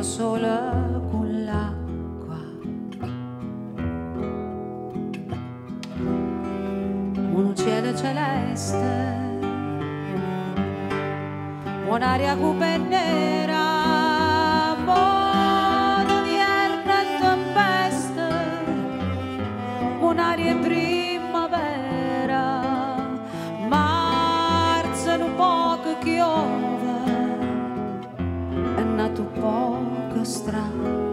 sola con l'acqua, un cielo celeste, un'aria cupa e nera, buona vierna e tempesta, un'aria primavera, marzo un poco chiove, è nato poco strano.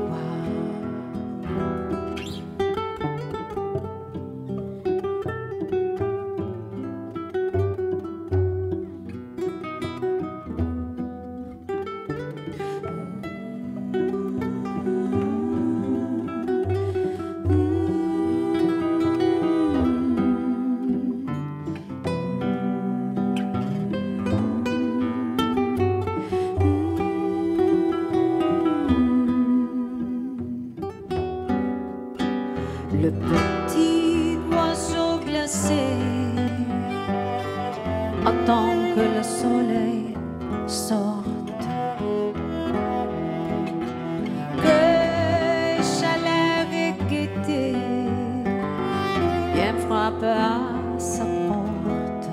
Le petit oiseau glacé attend que le soleil sorte, que chaleur et gaieté viennent frapper à sa porte.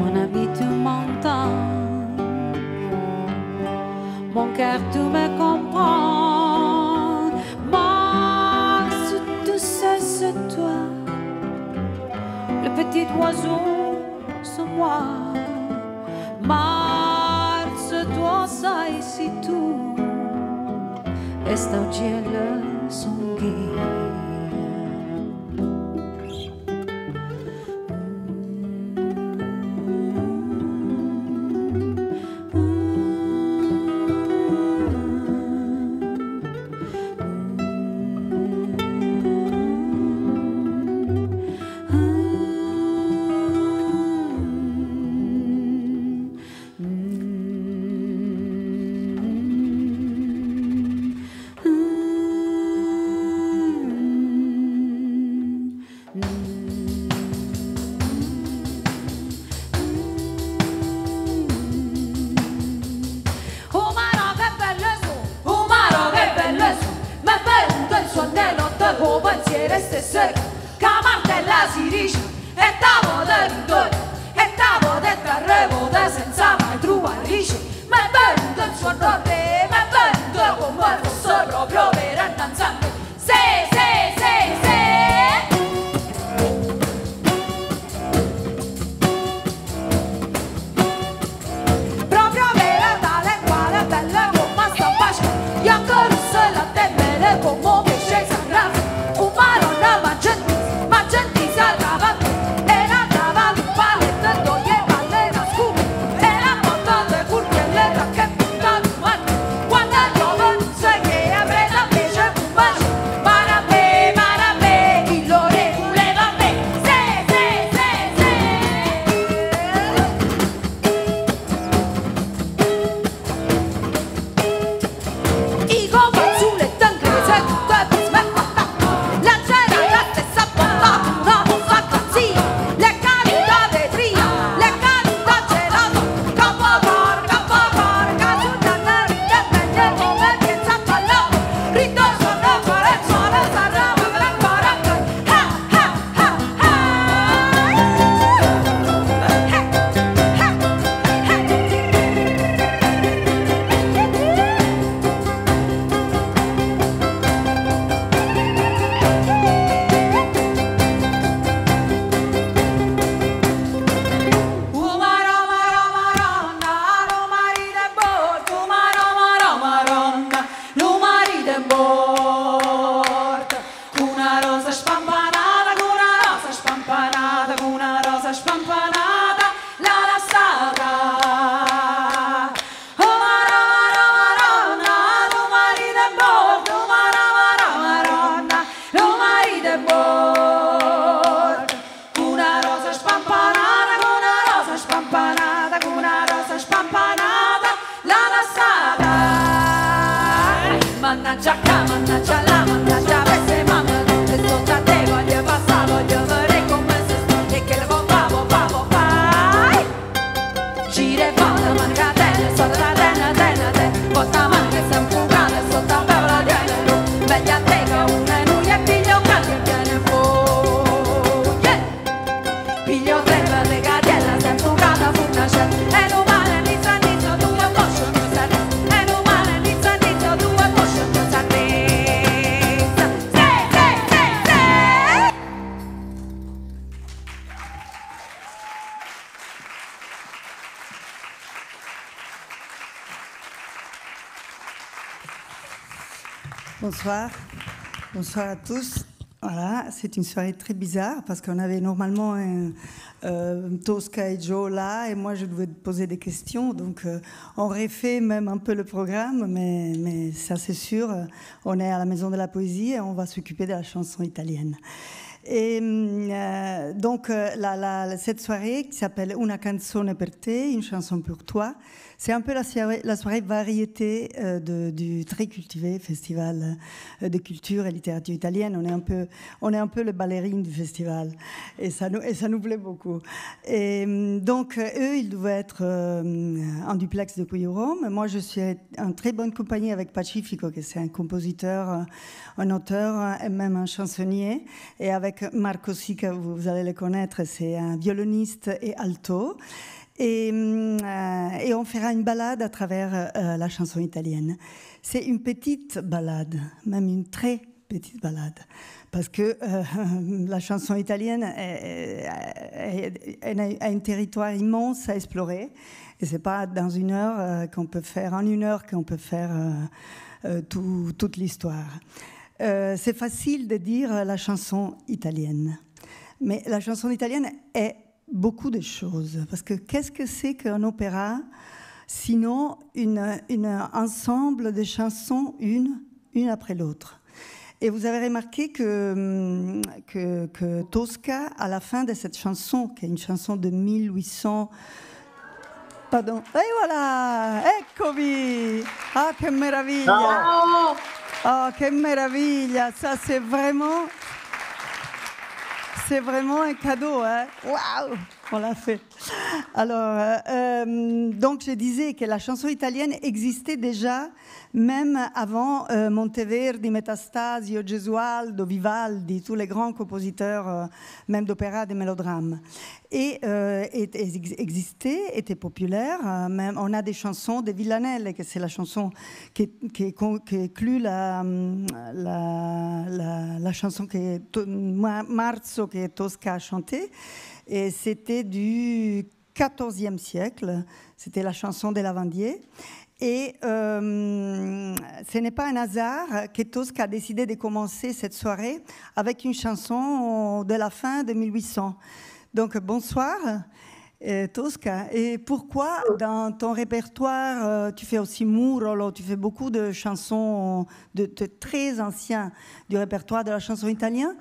Mon ami, tu m'entends? Mon cœur, tu me comprends. Mars, tout ça, c'est toi. Le petit oiseau, c'est moi. Mars, toi, ça, c'est tout. E sta au cielo son gay. Con pensiero stesso che martella si dice e tavo del ritorno e tavo del terremoto senza mai trovare rice ma è venuto il suo nome ma è venuto con me fosse proprio per annanzare se proprio per andare quale bella come sta facendo io ancora se la temmere come pesce sarà mannaggia qua, mannaggia là, mannaggia queste mamme, che sto già te voglio passare, voglio vedere come se sto e che le pavo, fregatiella, se è bucata furnace, è umana, inizia, inizia, tu e poscio, non sa è umana, inizia, inizia, tu e poscio, non sa Bonsoir, bonsoir à tous. Voilà, c'est une soirée très bizarre parce qu'on avait normalement Tosca et Joe là et moi je devais poser des questions, donc on refait même un peu le programme, mais ça c'est sûr, on est à la Maison de la Poésie et on va s'occuper de la chanson italienne. Et donc cette soirée qui s'appelle Una canzone per te, une chanson pour toi, c'est un peu la soirée variété du très cultivé festival de culture et littérature italienne. On est un peu le ballerine du festival et ça nous plaît beaucoup. Et donc eux, ils devaient être en duplex de qui Rome. Moi, je suis en très bonne compagnie avec Pacifico, qui c'est un compositeur, un auteur et même un chansonnier, et avec Marco Sica, vous allez le connaître, c'est un violoniste et alto. Et on fera une balade à travers la chanson italienne. C'est une petite balade, même une très petite balade, parce que la chanson italienne a un territoire immense à explorer, et c'est pas dans une heure qu'on peut faire, en une heure qu'on peut faire toute l'histoire. C'est facile de dire la chanson italienne, mais la chanson italienne est beaucoup de choses, parce que qu'est-ce que c'est qu'un opéra sinon un ensemble de chansons une après l'autre. Et vous avez remarqué que Tosca, à la fin de cette chanson, qui est une chanson de 1800... Pardon. Et voilà, eccovi. Ah, che meraviglia. Ciao. Oh, che meraviglia. Ça, c'est vraiment un cadeau, hein. Waouh, on l'a fait. Alors, donc je disais que la chanson italienne existait déjà, même avant Monteverdi, Metastasio, Gesualdo, Vivaldi, tous les grands compositeurs, même d'opéra, de mélodrames. Et existait, était populaire. Même, on a des chansons de Villanelle, que c'est la chanson qui inclut la chanson que Marzo, que Tosca a chantée. Et c'était du XIVe siècle. C'était la chanson des lavandiers. Et ce n'est pas un hasard que Tosca a décidé de commencer cette soirée avec une chanson de la fin de 1800. Donc, bonsoir, Tosca. Et pourquoi, dans ton répertoire, tu fais aussi Murolo, tu fais beaucoup de chansons de très anciens du répertoire de la chanson italienne.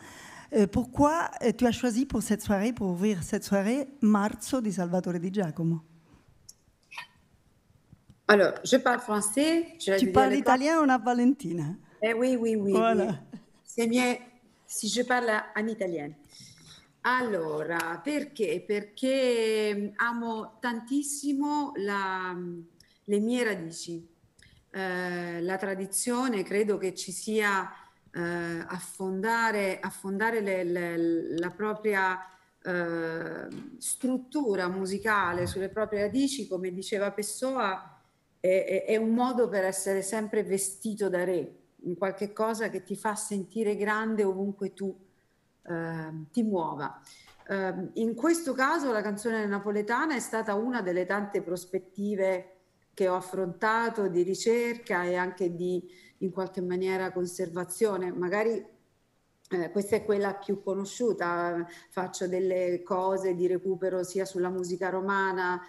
Pourquoi tu as choisi pour cette soirée, pour ouvrir cette soirée, Marzo di Salvatore Di Giacomo? Alors, je parle français. Tu parles italien, on a Valentina. Oui. Voilà. Oui. C'est mieux si je parle en italien. Allora, perché? Perché amo tantissimo le mie radici. La tradizione, credo che ci sia affondare la propria struttura musicale sulle proprie radici, come diceva Pessoa, è un modo per essere sempre vestito da re, in qualche cosa che ti fa sentire grande ovunque tu ti muova. In questo caso la canzone napoletana è stata una delle tante prospettive che ho affrontato di ricerca e anche di in qualche maniera conservazione. Magari questa è quella più conosciuta, faccio delle cose di recupero sia sulla musica romana,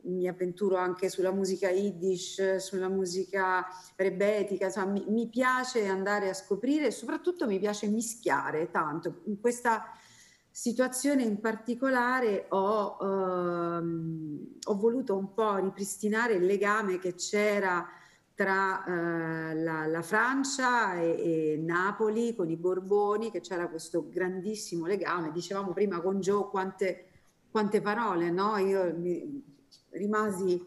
mi avventuro anche sulla musica Yiddish, sulla musica rebetica, insomma, mi piace andare a scoprire e soprattutto mi piace mischiare tanto. In questa situazione in particolare ho voluto un po' ripristinare il legame che c'era tra la Francia e Napoli con i Borboni, che c'era questo grandissimo legame. Dicevamo prima con Joe quante parole, no? Io rimasi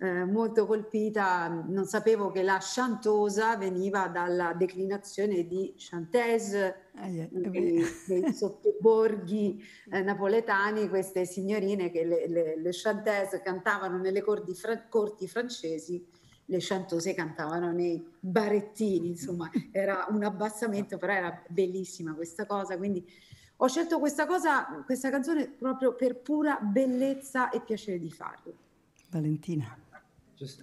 molto colpita, non sapevo che la chantosa veniva dalla declinazione di chantese, dei sottoborghi napoletani, queste signorine che le chantese cantavano nelle corti francesi, le chantose cantavano nei barettini, insomma era un abbassamento, però era bellissima questa cosa, quindi ho scelto questa canzone proprio per pura bellezza et piacere di farlo. Valentina.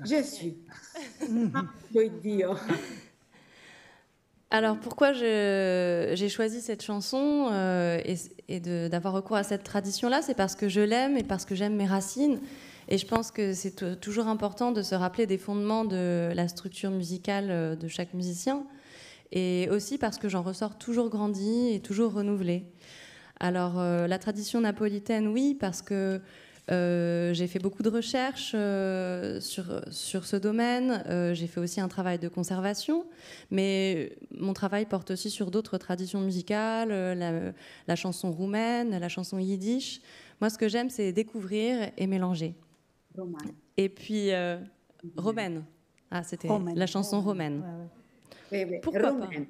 Je suis. Dio. Alors pourquoi j'ai choisi cette chanson et d'avoir recours à cette tradition-là, c'est parce que je l'aime et parce que j'aime mes racines. Et je pense que c'est toujours important de se rappeler des fondements de la structure musicale de chaque musicien. Et aussi parce que j'en ressors toujours grandie et toujours renouvelée. Alors la tradition napolitaine, oui, parce que j'ai fait beaucoup de recherches sur ce domaine. J'ai fait aussi un travail de conservation, mais mon travail porte aussi sur d'autres traditions musicales, la chanson roumaine, la chanson yiddish. Moi, ce que j'aime, c'est découvrir et mélanger. Romaine. Et puis romaine. Ah, c'était la chanson romaine. Ouais, ouais. Pourquoi romaine.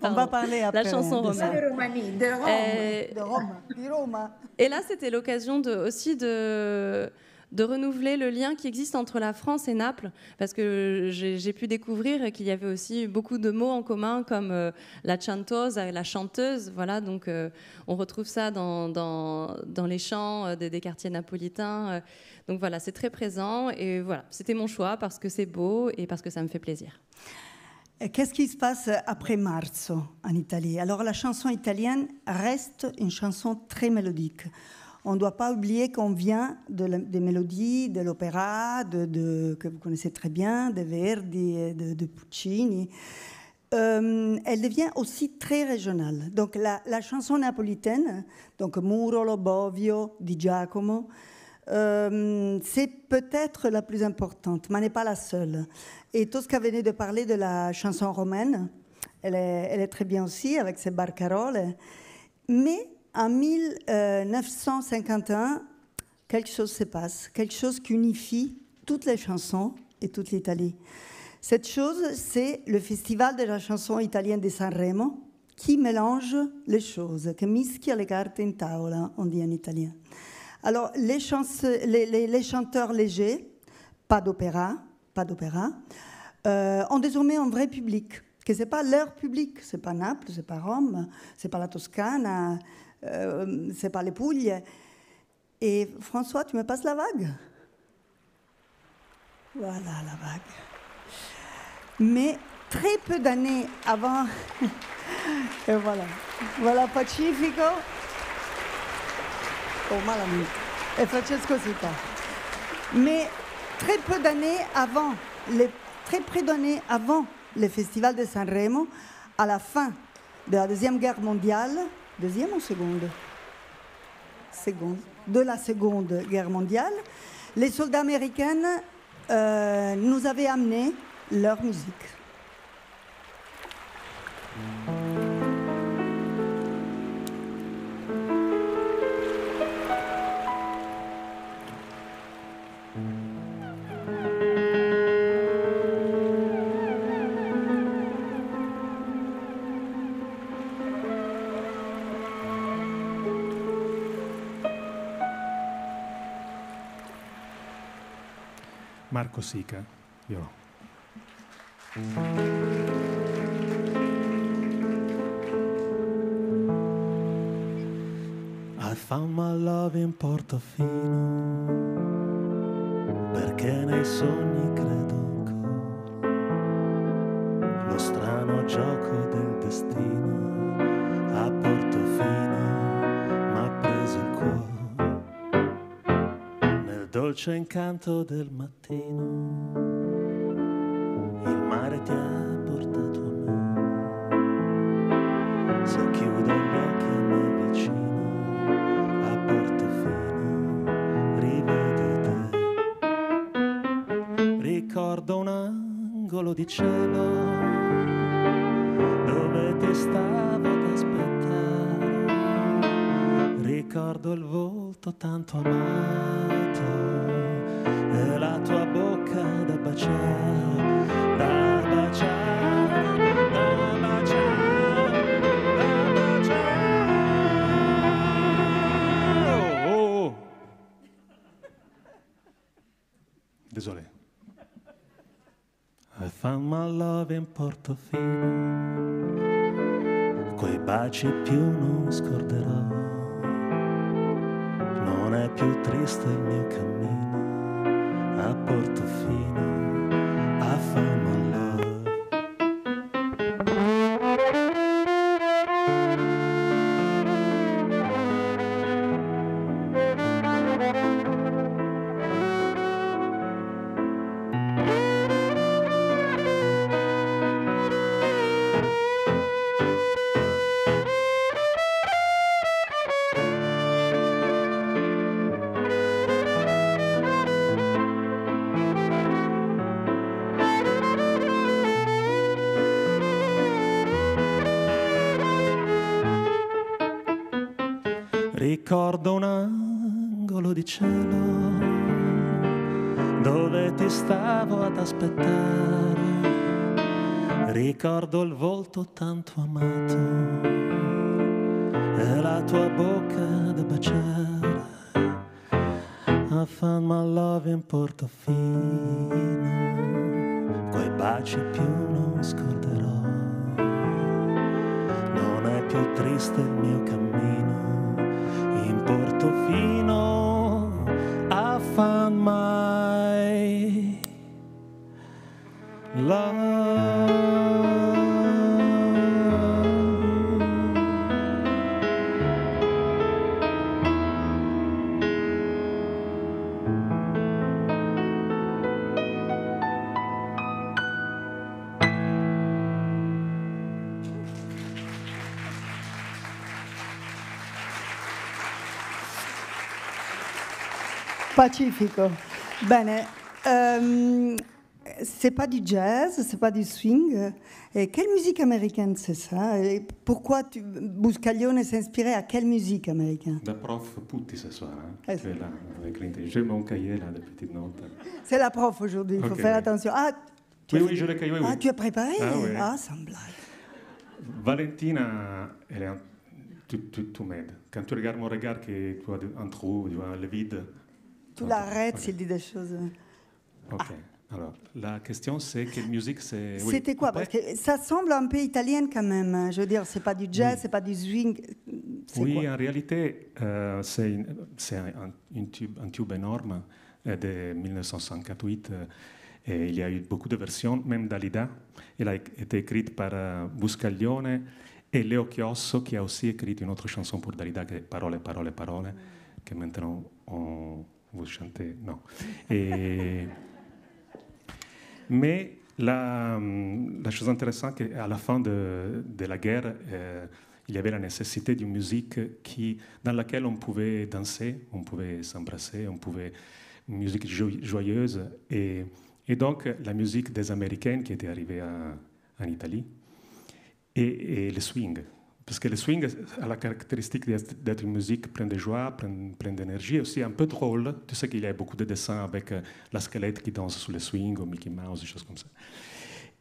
On va parler après. La chanson romaine. De Rome. Di Roma. Et là, c'était l'occasion aussi de renouveler le lien qui existe entre la France et Naples, parce que j'ai pu découvrir qu'il y avait aussi beaucoup de mots en commun, comme la chantosa, la chanteuse. Voilà, donc on retrouve ça dans les chants des quartiers napolitains. Donc voilà, c'est très présent. Et voilà, c'était mon choix parce que c'est beau et parce que ça me fait plaisir. Qu'est-ce qui se passe après Marzo en Italie? Alors la chanson italienne reste une chanson très mélodique. On ne doit pas oublier qu'on vient des mélodies de l'opéra, que vous connaissez très bien, de Verdi, de Puccini. Elle devient aussi très régionale. Donc la chanson napolitaine, donc Murolo, Bovio, Di Giacomo, c'est peut-être la plus importante, mais n'est pas la seule. Et Tosca venait de parler de la chanson romaine. Elle est très bien aussi, avec ses barcaroles. Mais en 1951, quelque chose se passe, quelque chose qui unifie toutes les chansons et toute l'Italie. Cette chose, c'est le Festival de la chanson italienne de Sanremo, qui mélange les choses, qui mischia le carte in tavola, on dit en italien. Alors, les chanteurs légers, pas d'opéra, ont désormais un vrai public, que ce n'est pas leur public, ce n'est pas Naples, ce n'est pas Rome, ce n'est pas la Toscane, ce n'est pas les Puglie. Et François, tu me passes la vague? Voilà la vague. Mais très peu d'années avant, et voilà Pacifico. Oh, malamente. Et Francesco Sitta. Mais très peu d'années avant le Festival de Sanremo, à la fin de la Deuxième Guerre mondiale, deuxième ou seconde? Seconde. De la Seconde Guerre mondiale, les soldats américains nous avaient amené leur musique. Marco Sica, violò. I found my love in Portofino, perché nei sogni credo ancora. Lo strano gioco del destino a Portofino m'ha preso il cuore. Nel dolce incanto del mattino il mare ti ha portato a me. Se chiudo gli occhi a me vicino a Portofino rivedo te. Ricordo un angolo di cielo dove ti stavo ad aspettare. Ricordo il volto tanto amato e la tua bocca da baciare, da baciare, da baciare, da baciare. Oh, oh. Désolé. I found my love in Portofino, quei baci più non scorderò, non è più triste il mio cammino a Portofino, I found my love. Ricordo un angolo di cielo dove ti stavo ad aspettare. Ricordo il volto tanto amato e la tua bocca da baciare. I found my love in Portofino, quei baci più non scorderò. Non è più triste il mio cammino in Portofino, I found my love. Pacifico. Bene, c'est pas du jazz, c'est pas du swing. Et quelle musique américaine c'est ça? Et pourquoi Buscaglione s'inspirait à quelle musique américaine? Da prof Putti ce soir, Eh tu es là avec l'intelligence. J'ai mon cahier là, de petites notes. C'est la prof aujourd'hui, il faut Ok, faire oui. attention. Ah, Oui, je l'ai cahier, oui. ah, tu as préparé? Ah, oui. Ah, ça me blague. Valentina, elle est tu m'aides. Quand tu regardes mon regard, que tu as un trou, tu vois le vide. Tu l'arrêtes s'il dit des choses. Ok. Alors, la question c'est quelle musique c'est. Oui. C'était quoi? Après, Parce que ça semble un peu italienne quand même. Hein. Je veux dire, c'est pas du jazz, Oui. c'est pas du swing. C'est Oui, quoi? en réalité, c'est un tube énorme de 1958. Et il y a eu beaucoup de versions, même Dalida. Elle a été écrite par Buscaglione et Leo Chiosso, qui a aussi écrit une autre chanson pour Dalida, qui est Parole, parole, parole, que maintenant vous chantez. Non. Mais la chose intéressante, c'est qu'à la fin de la guerre, il y avait la nécessité d'une musique dans laquelle on pouvait danser, on pouvait s'embrasser, une musique joyeuse. Et donc, la musique des Américains qui était arrivée en Italie, et le swing. Parce que le swing a la caractéristique d'être une musique pleine de joie, pleine d'énergie, aussi un peu drôle. Tu sais qu'il y a beaucoup de dessins avec la squelette qui danse sur le swing, ou Mickey Mouse, des choses comme ça.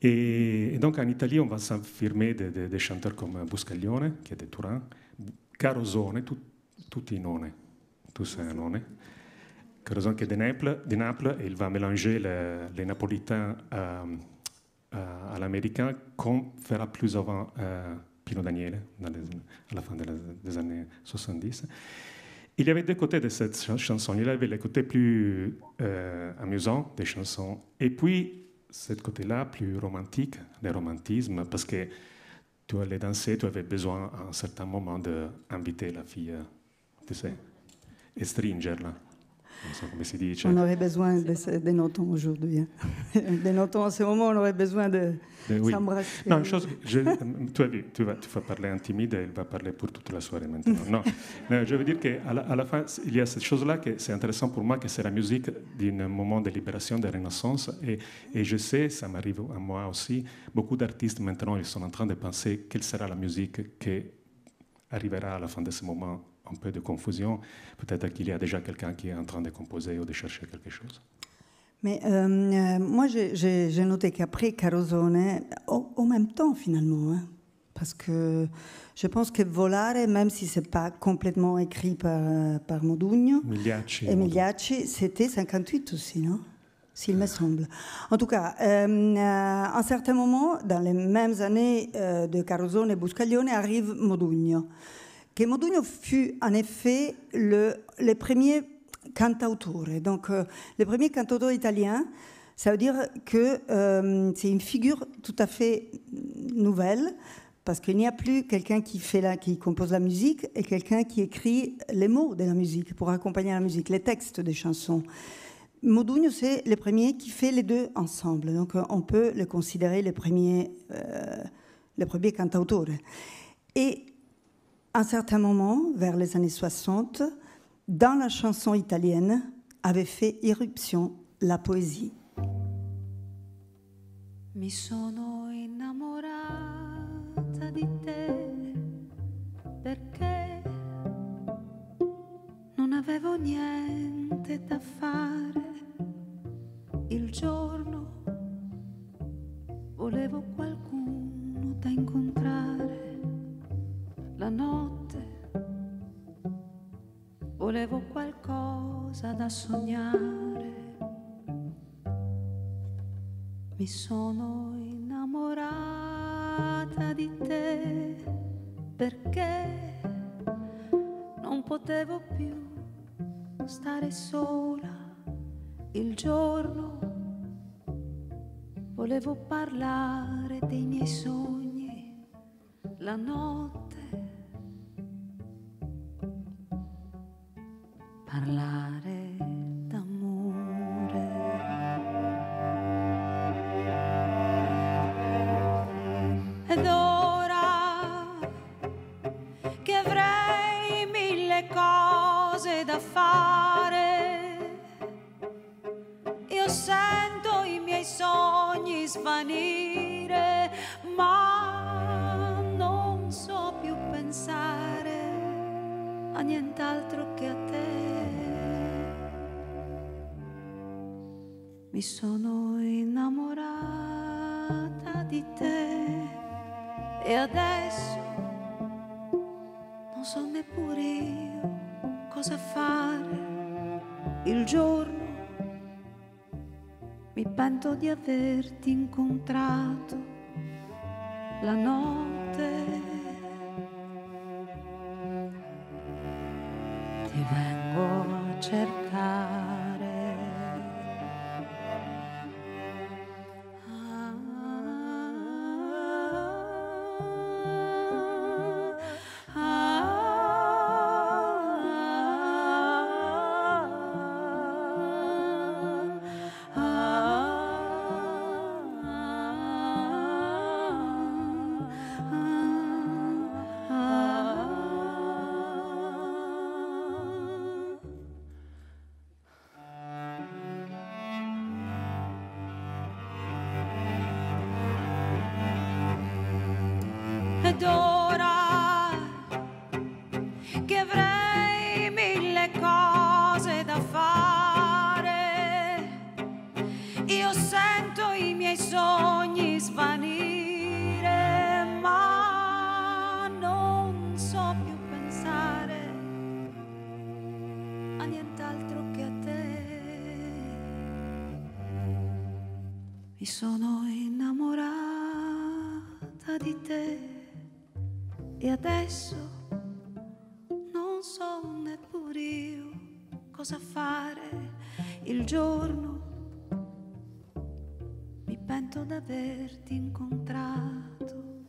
Et donc, en Italie, on va s'affirmer des chanteurs comme Buscaglione, qui est de Turin, Carosone, tutti none, tous un none. Carosone qui est de Naples, et il va mélanger les napolitains à l'américain, comme fera plus avant Pino Daniele, à la fin des années 70. Il y avait deux côtés de cette chanson. Il y avait le côté plus amusant des chansons, et puis ce côté-là plus romantique, le romantisme, parce que tu allais danser, tu avais besoin à un certain moment d'inviter la fille, tu sais, et stringerla. Non so come si dice. On aurait besoin des notons aujourd'hui. Hein. Des notons, en ce moment, on aurait besoin de Oui. s'embrasser. Non, une chose, tu as vu, tu vas parler en timide et il va parler pour toute la soirée maintenant. Non, je veux dire qu'à la fin, il y a cette chose-là que c'est intéressant pour moi, que c'est la musique d'un moment de libération, de renaissance. Et je sais, ça m'arrive à moi aussi, beaucoup d'artistes maintenant, ils sont en train de penser quelle sera la musique qui arrivera à la fin de ce moment. Un peu de confusion. Peut-être qu'il y a déjà quelqu'un qui est en train de composer ou de chercher quelque chose. Mais moi, j'ai noté qu'après Carosone, en même temps finalement, hein, parce que je pense que Volare, même si c'est pas complètement écrit par Modugno et Migliacci, c'était 58 aussi, non? S'il me semble. En tout cas, à un certain moment, dans les mêmes années de Carosone et Buscaglione, arrive Modugno. Que Modugno fut en effet le premier cantautore. Donc, le premier cantautore italien, ça veut dire que c'est une figure tout à fait nouvelle, parce qu'il n'y a plus quelqu'un qui compose la musique et quelqu'un qui écrit les mots de la musique pour accompagner la musique, les textes des chansons. Modugno, c'est le premier qui fait les deux ensemble. Donc, on peut le considérer le premier cantautore. Et à un certain moment, vers les années 60, dans la chanson italienne, avait fait irruption la poésie. Mi sono innamorata di te perché non avevo niente da fare il giorno, volevo qualcuno da incontrare la notte, volevo qualcosa da sognare. Mi sono innamorata di te perché non potevo più stare sola il giorno, volevo parlare dei miei sogni la notte, parlare d'amore. Ed ora che avrei mille cose da fare, io sento i miei sogni svanire, ma non so più pensare a nient'altro che a te. Mi sono innamorata di te e adesso non so neppure io cosa fare il giorno. Mi pento di averti incontrato la notte. Ti vengo a cercare. Ed ora che avrei mille cose da fare, io sento i miei sogni svanire, ma non so più pensare a nient'altro che a te. Mi sono innamorata di te e adesso non so neppure io cosa fare il giorno. Mi pento d'averti incontrato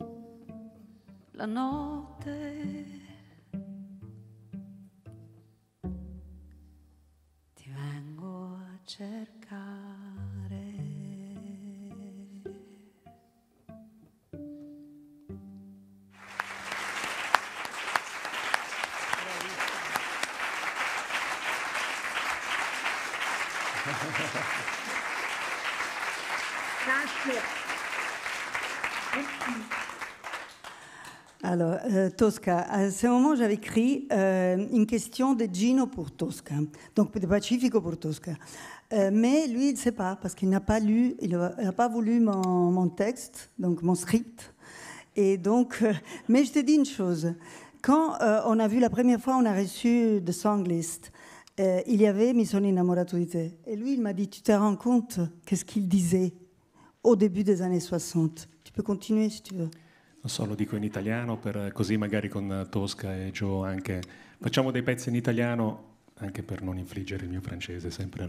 la notte. Ti vengo a cercare. Grazie. Alors, Tosca, à ce moment, j'avais écrit une question de Gino pour Tosca, donc de Pacifico pour Tosca. Mais lui, il ne sait pas, parce qu'il n'a pas lu, il n'a pas voulu mon texte, donc mon script. Et donc, mais je te dis une chose. Quand on a vu la première fois, on a reçu The Song List, il y avait Mi sono innamorato di te. Et lui, il m'a dit, tu te rends compte qu'est-ce qu'il disait au début des années 60? Tu peux continuer si tu veux. Non so, lo dico in italiano, così magari con Tosca e Joe anche facciamo dei pezzi in italiano, anche per non infliggere il mio francese sempre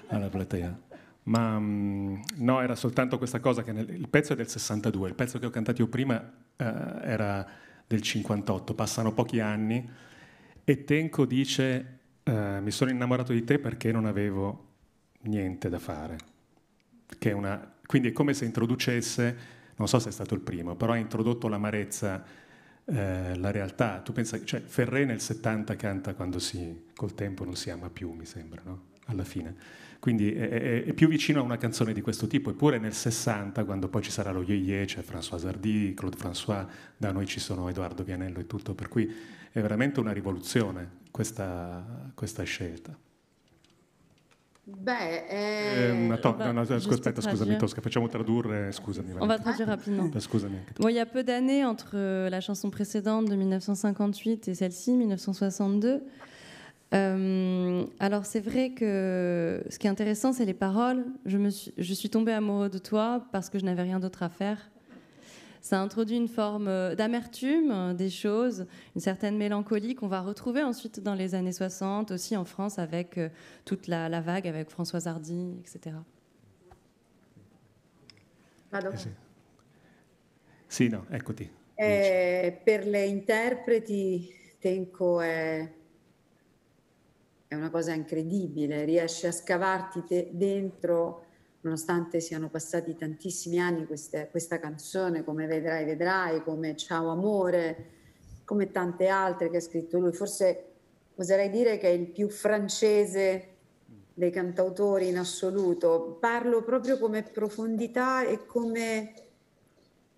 alla platea. Ma no, era soltanto questa cosa che il pezzo è del 62, il pezzo che ho cantato io prima era del 58, passano pochi anni e Tenco dice mi sono innamorato di te perché non avevo niente da fare. Quindi è come se introducesse, non so se è stato il primo, però ha introdotto l'amarezza, la realtà. Tu pensa, cioè Ferré nel 70 canta quando col tempo non si ama più, mi sembra, no? Alla fine. Quindi è più vicino a una canzone di questo tipo. Eppure nel 60, quando poi ci sarà lo Ye-Ye, c'è François Hardy, Claude François, da noi ci sono Edoardo Vianello e tutto, per cui è veramente una rivoluzione questa scelta. Aspetta, scusami Tosca, facciamo tradurre, scusami. On va traduire rapidement. Scusami. Bon, il y a peu d'années entre la chanson précédente de 1958 et celle-ci, 1962. Alors c'est vrai que ce qui est intéressant, c'est les paroles. Je suis tombée amoureux de toi parce que je n'avais rien d'autre à faire. Ça introduit une forme d'amertume des choses, une certaine mélancolie qu'on va retrouver ensuite dans les années 60, aussi en France avec toute la vague, avec Françoise Hardy, etc. Vado. Sì, no, eccoti. Per le interpreti Tenco è una cosa incredibile, riesce a scavarti dentro, nonostante siano passati tantissimi anni, questa canzone, come vedrai, come Ciao amore, come tante altre che ha scritto lui. Forse oserei dire che è il più francese dei cantautori in assoluto. Parlo proprio come profondità e come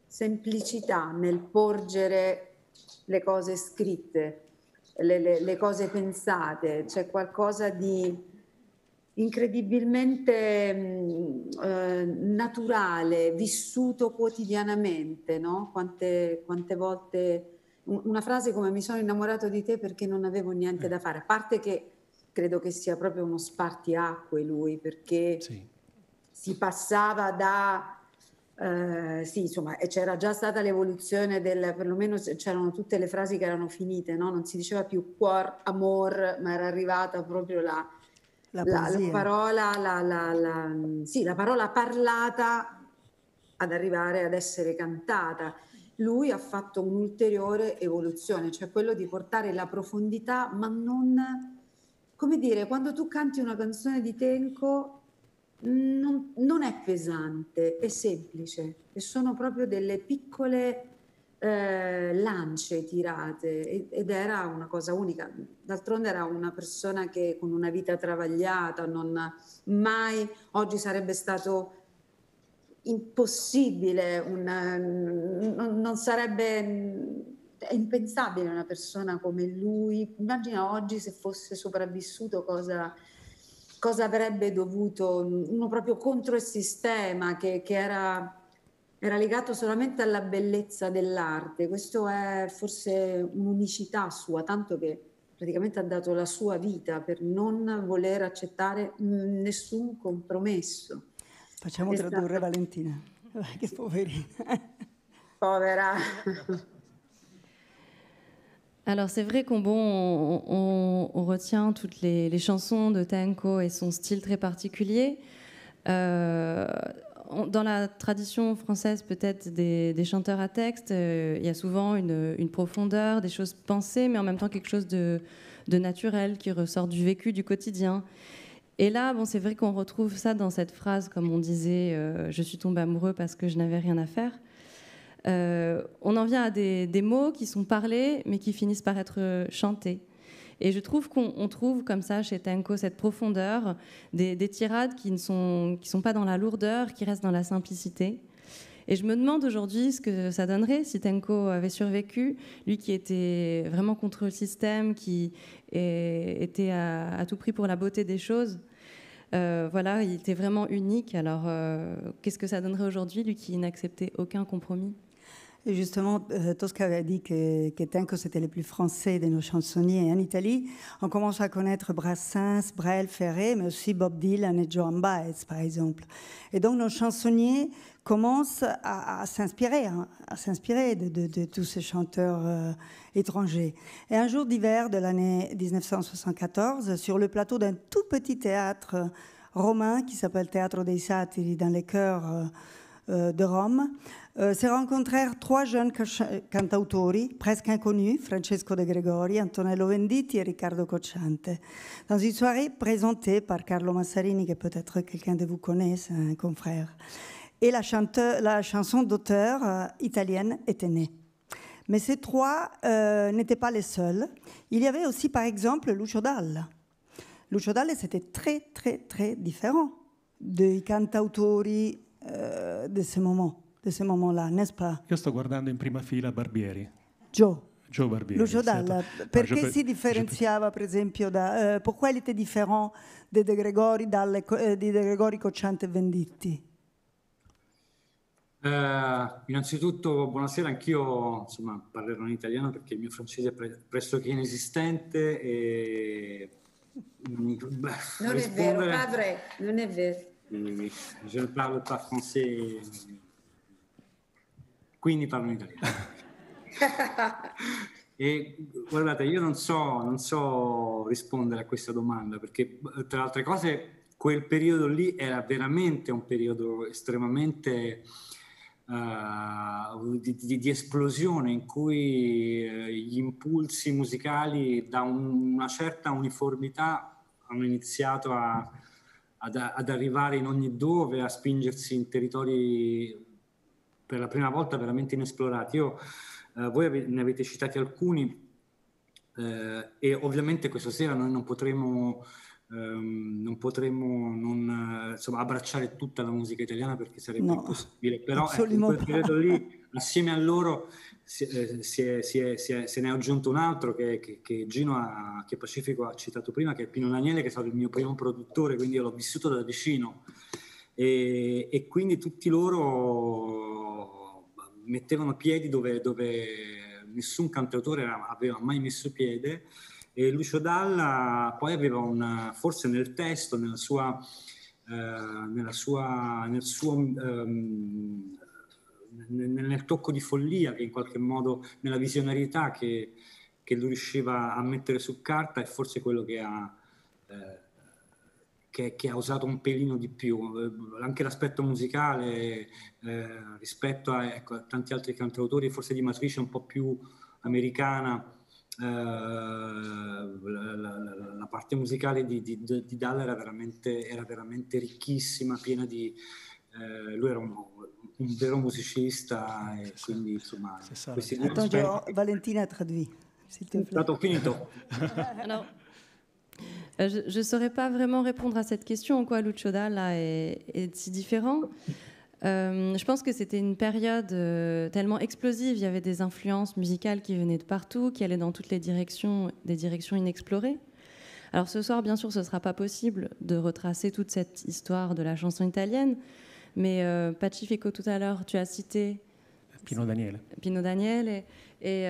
semplicità nel porgere le cose scritte, le cose pensate. C'è qualcosa di incredibilmente naturale, vissuto quotidianamente, no? Quante volte una frase come mi sono innamorato di te perché non avevo niente da fare, a parte che credo che sia proprio uno spartiacque lui, perché si passava da insomma, c'era già stata l'evoluzione perlomeno c'erano tutte le frasi che erano finite, no? Non si diceva più cuor, amor, ma era arrivata proprio la parola, la parola parlata ad arrivare ad essere cantata. Lui ha fatto un'ulteriore evoluzione, cioè quello di portare la profondità, ma non, come dire, quando tu canti una canzone di Tenco non è pesante, è semplice e sono proprio delle piccole lance tirate ed era una cosa unica. D'altronde era una persona che con una vita travagliata, mai oggi sarebbe stato impossibile, non sarebbe, è impensabile una persona come lui. Immagina oggi se fosse sopravvissuto cosa avrebbe dovuto, uno proprio contro il sistema che era legato solamente alla bellezza dell'arte. Questo è forse un'unicità sua, tanto che praticamente ha dato la sua vita per non voler accettare nessun compromesso. Facciamo tradurre Valentina, che poverina. Povera. Alors c'est vrai on retient toutes les chansons de Tenco et son style très particulier. Dans la tradition française peut-être des chanteurs à texte, il y a souvent une profondeur, des choses pensées, mais en même temps quelque chose de naturel qui ressort du vécu, du quotidien. Et là, c'est vrai qu'on retrouve ça dans cette phrase, comme on disait, je suis tombée amoureux parce que je n'avais rien à faire. On en vient à des mots qui sont parlés, mais qui finissent par être chantés. Et je trouve qu'on trouve comme ça chez Tenco cette profondeur, des tirades qui ne sont pas dans la lourdeur, qui restent dans la simplicité. Et je me demande aujourd'hui ce que ça donnerait si Tenco avait survécu, lui qui était vraiment contre le système, qui était à tout prix pour la beauté des choses. Voilà, il était vraiment unique. Alors, qu'est-ce que ça donnerait aujourd'hui, lui qui n'acceptait aucun compromis? Et justement, Tosca avait dit que Tenco, c'était le plus français de nos chansonniers. Et en Italie, on commence à connaître Brassens, Brel, Ferré, mais aussi Bob Dylan et Joan Baez, par exemple. Et donc, nos chansonniers commencent à s'inspirer de tous ces chanteurs étrangers. Et un jour d'hiver de l'année 1974, sur le plateau d'un tout petit théâtre romain qui s'appelle Teatro dei Satiri, dans les chœurs de Rome, se rencontrèrent trois jeunes cantautori presque inconnus, Francesco De Gregori, Antonello Venditti et Riccardo Cocciante, dans une soirée présentée par Carlo Massarini, que peut-être quelqu'un de vous connaît, c'est un confrère. Et la chanson d'auteur italienne était née. Mais ces trois n'étaient pas les seuls. Il y avait aussi, par exemple, Lucio Dalla. Lucio Dalla, c'était très, très, très différent dei cantautori de ce moment-là, n'est-ce pas? Io sto guardando in prima fila Barbieri. Joe Barbieri. Lucio Dalla, perché si differenziava, per esempio, pourquoi il était différent di De Gregori, di De Gregori, Cocciante e Venditti? Innanzitutto, buonasera, anch'io insomma, parlerò in italiano perché il mio francese è pressoché inesistente e... Non è vero, padre, non è vero. Je ne parle pas français, quindi parlo in italiano. E guardate, io non so rispondere a questa domanda perché, tra le altre cose, quel periodo lì era veramente un periodo estremamente di esplosione in cui gli impulsi musicali da una certa uniformità hanno iniziato ad arrivare in ogni dove, a spingersi in territori per la prima volta veramente inesplorati. Voi ne avete citati alcuni e ovviamente questa sera noi non potremo insomma, abbracciare tutta la musica italiana perché sarebbe impossibile, però in quel periodo lì assieme a loro se ne è aggiunto un altro che che Pacifico ha citato prima, che è Pino Daniele, che è stato il mio primo produttore, quindi io l'ho vissuto da vicino e quindi tutti loro mettevano piedi dove nessun cantautore aveva mai messo piede. E Lucio Dalla poi aveva forse nel testo, nel tocco di follia, che in qualche modo, nella visionarietà che lui riusciva a mettere su carta, è forse quello che ha usato un pelino di più. Anche l'aspetto musicale rispetto a tanti altri cantautori, forse di matrice un po' più americana. La parte musicale di Dalla era veramente ricchissima, piena di lui era un vero musicista et quindi insomma questi due aspetti. Valentina traduit, s'il te plaît. Ho finito. Alors, je ne saurais pas vraiment répondre à cette question en quoi Lucio Dalla est si différent. Je pense que c'était une période tellement explosive, il y avait des influences musicales qui venaient de partout, qui allaient dans toutes les directions, des directions inexplorées. Alors ce soir, bien sûr, ce ne sera pas possible de retracer toute cette histoire de la chanson italienne, mais Pacifico, tout à l'heure, tu as cité Pino Daniele. Et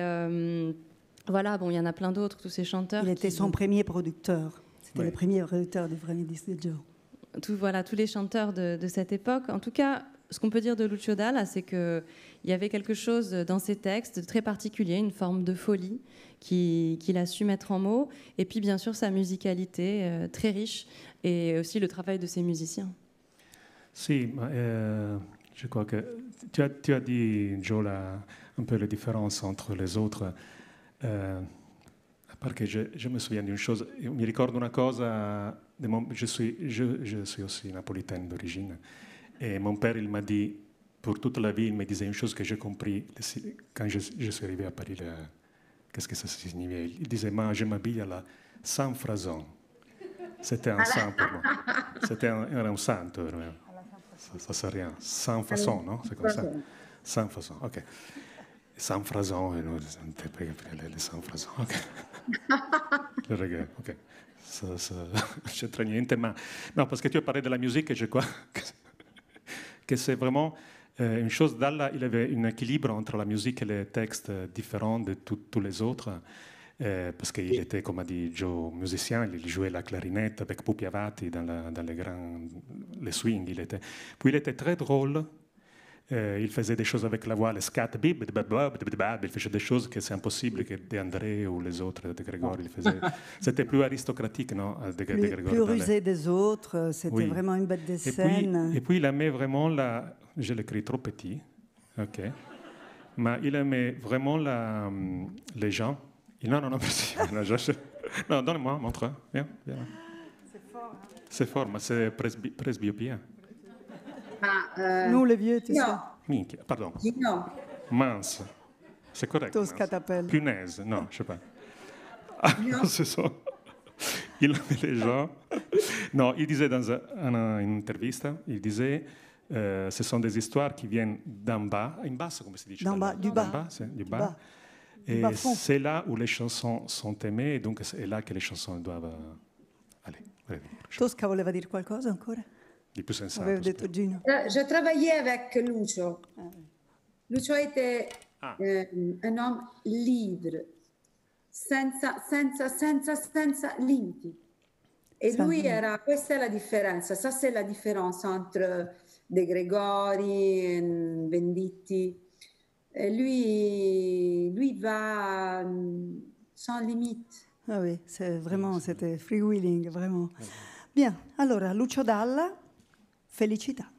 voilà, bon, il y en a plein d'autres, tous ces chanteurs. Il était son premier producteur, c'était le premier producteur du premier disque de Joe. Tous les chanteurs de cette époque. En tout cas, ce qu'on peut dire de Lucio Dalla, c'est qu'il y avait quelque chose dans ses textes de très particulier, une forme de folie qu'il a su mettre en mots. Et puis, bien sûr, sa musicalité très riche et aussi le travail de ses musiciens. Si, je crois que tu as dit, Joe, un peu la différence entre les autres. Perché je me souviens d'une chose, mi ricordo una cosa, je suis aussi napolitaine d'origine, et mon père, il m'a dit, pour toute la vie, il me disait une chose que j'ai compris quand je suis arrivé à Paris, qu'est-ce que ça signifiait. Il disait, je m'habille à la San Frason. C'était un saint pour moi. Era un santo. ça c'est rien. Sans façon, non? C'est comme ça. Sans façon, ok. Sans frason, les sans frason, ok. Le reggae, ok. C'entra niente, ma... Non, parce que tu as parlé de la musique et je crois que c'est vraiment une chose. Dalla, il avait un équilibre entre la musique et les textes différents de tous les autres. Parce qu'il était, comme a dit Joe, musicien, il jouait la clarinette avec Pupi Avati dans les swing. Puis il était très drôle. Il faisait des choses avec la voix, le scat, il faisait des choses que c'est impossible que De André ou les autres de Grégory faisaient. C'était plus aristocratique, non, de Grégory. Plus rusé des autres, c'était vraiment une bête de scène. Et puis il aimait vraiment je l'écris trop petit, ok, mais il aimait vraiment les gens. Non, merci. Non, donne-moi, montre. Viens. C'est fort. Hein? C'est fort, mais c'est presbyopia. Nous, les vieux, tu sais. Minchia, pardon. Non. Mince. C'est correct. Tout ce qu'on t'appelle. Punaise, non, je sais pas. Non, c'est ça. Il aimait les gens. Non, il disait dans une intervista, il disait, ce sont des histoires qui viennent d'en bas, in basso, come si dice? D'en bas, du bas. Du bas. Et c'est là où les chansons sont aimées, et donc c'est là que les chansons doivent aller. Tosca voleva dire qualcosa ancora? Di più sensato. Avevo detto Gino. J'ai travaillé avec Lucio. Lucio était un homme libre, senza limiti. E lui questa è la differenza. Ça, c'est la différence entre De Gregori, Venditti. Lui va sans limite. Ah oui, c'était freewheeling, vraiment. Bien, allora Lucio Dalla, Felicità.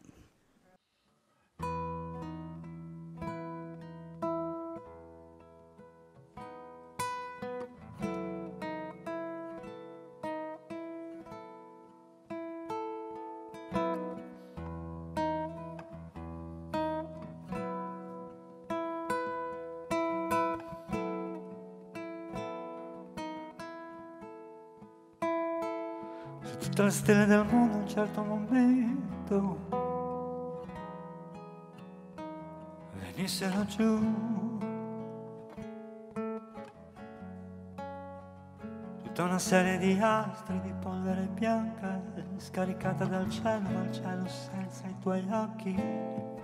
Tutte le stelle del mondo a un certo momento venissero giù, tutta una serie di astri di polvere bianca scaricata dal cielo, ma il cielo senza i tuoi occhi non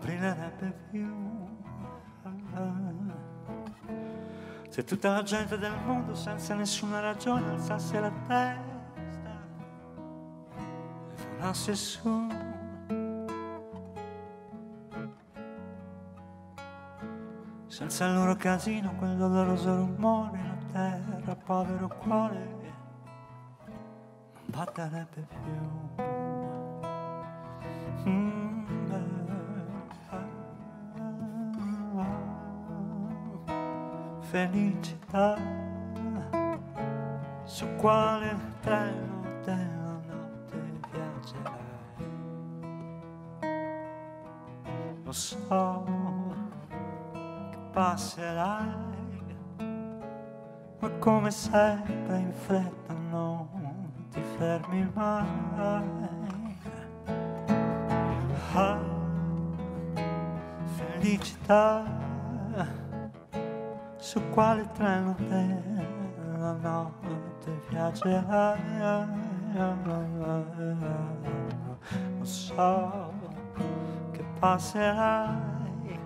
brillerebbe più. Se tutta la gente del mondo senza nessuna ragione alzasse la testa e volasse su, senza il loro casino, quel doloroso rumore, la terra, povero cuore, non batterebbe più. Felicità, su quale treno della notte viaggerai? Lo so che passerai, ma come sempre in fretta non ti fermi mai. Ah, felicità, su quale treno della notte viaggerai? Lo so che passerai,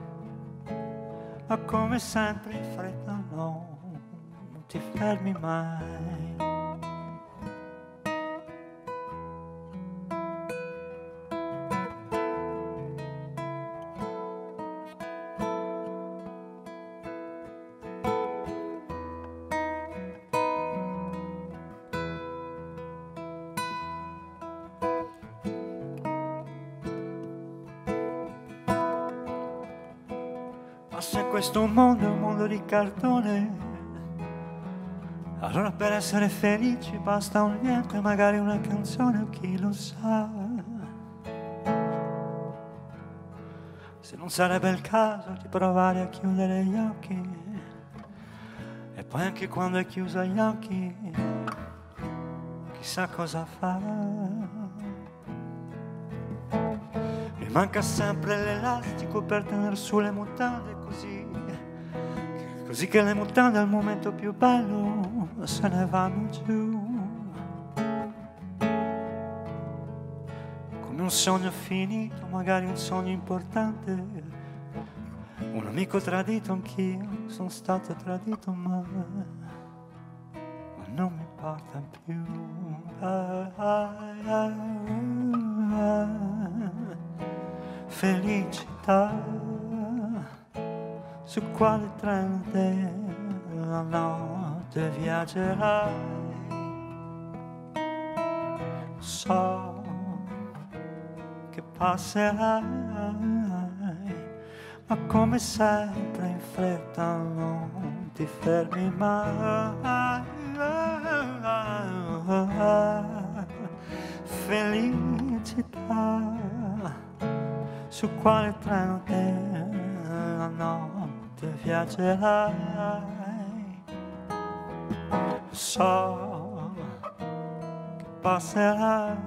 ma come sempre in fretta non ti fermi mai. Ma se questo mondo è un mondo di cartone, allora per essere felici basta un niente, magari una canzone o chi lo sa. Se non sarebbe il caso di provare a chiudere gli occhi, e poi anche quando hai chiuso gli occhi, chissà cosa fa. manca sempre l'elastico per tenere su le mutande così che le mutande al momento più bello se ne vanno giù. Come un sogno finito, magari un sogno importante, un amico tradito, anch'io sono stato tradito, ma non mi importa più. Felicità, su quale treno della notte viaggerai? So che passerai, ma come sempre in fretta non ti fermi mai. Felicità, su quale treno della notte viaggerai? So che passerai,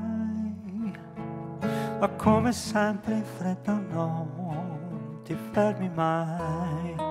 ma come sempre in fretta non ti fermi mai.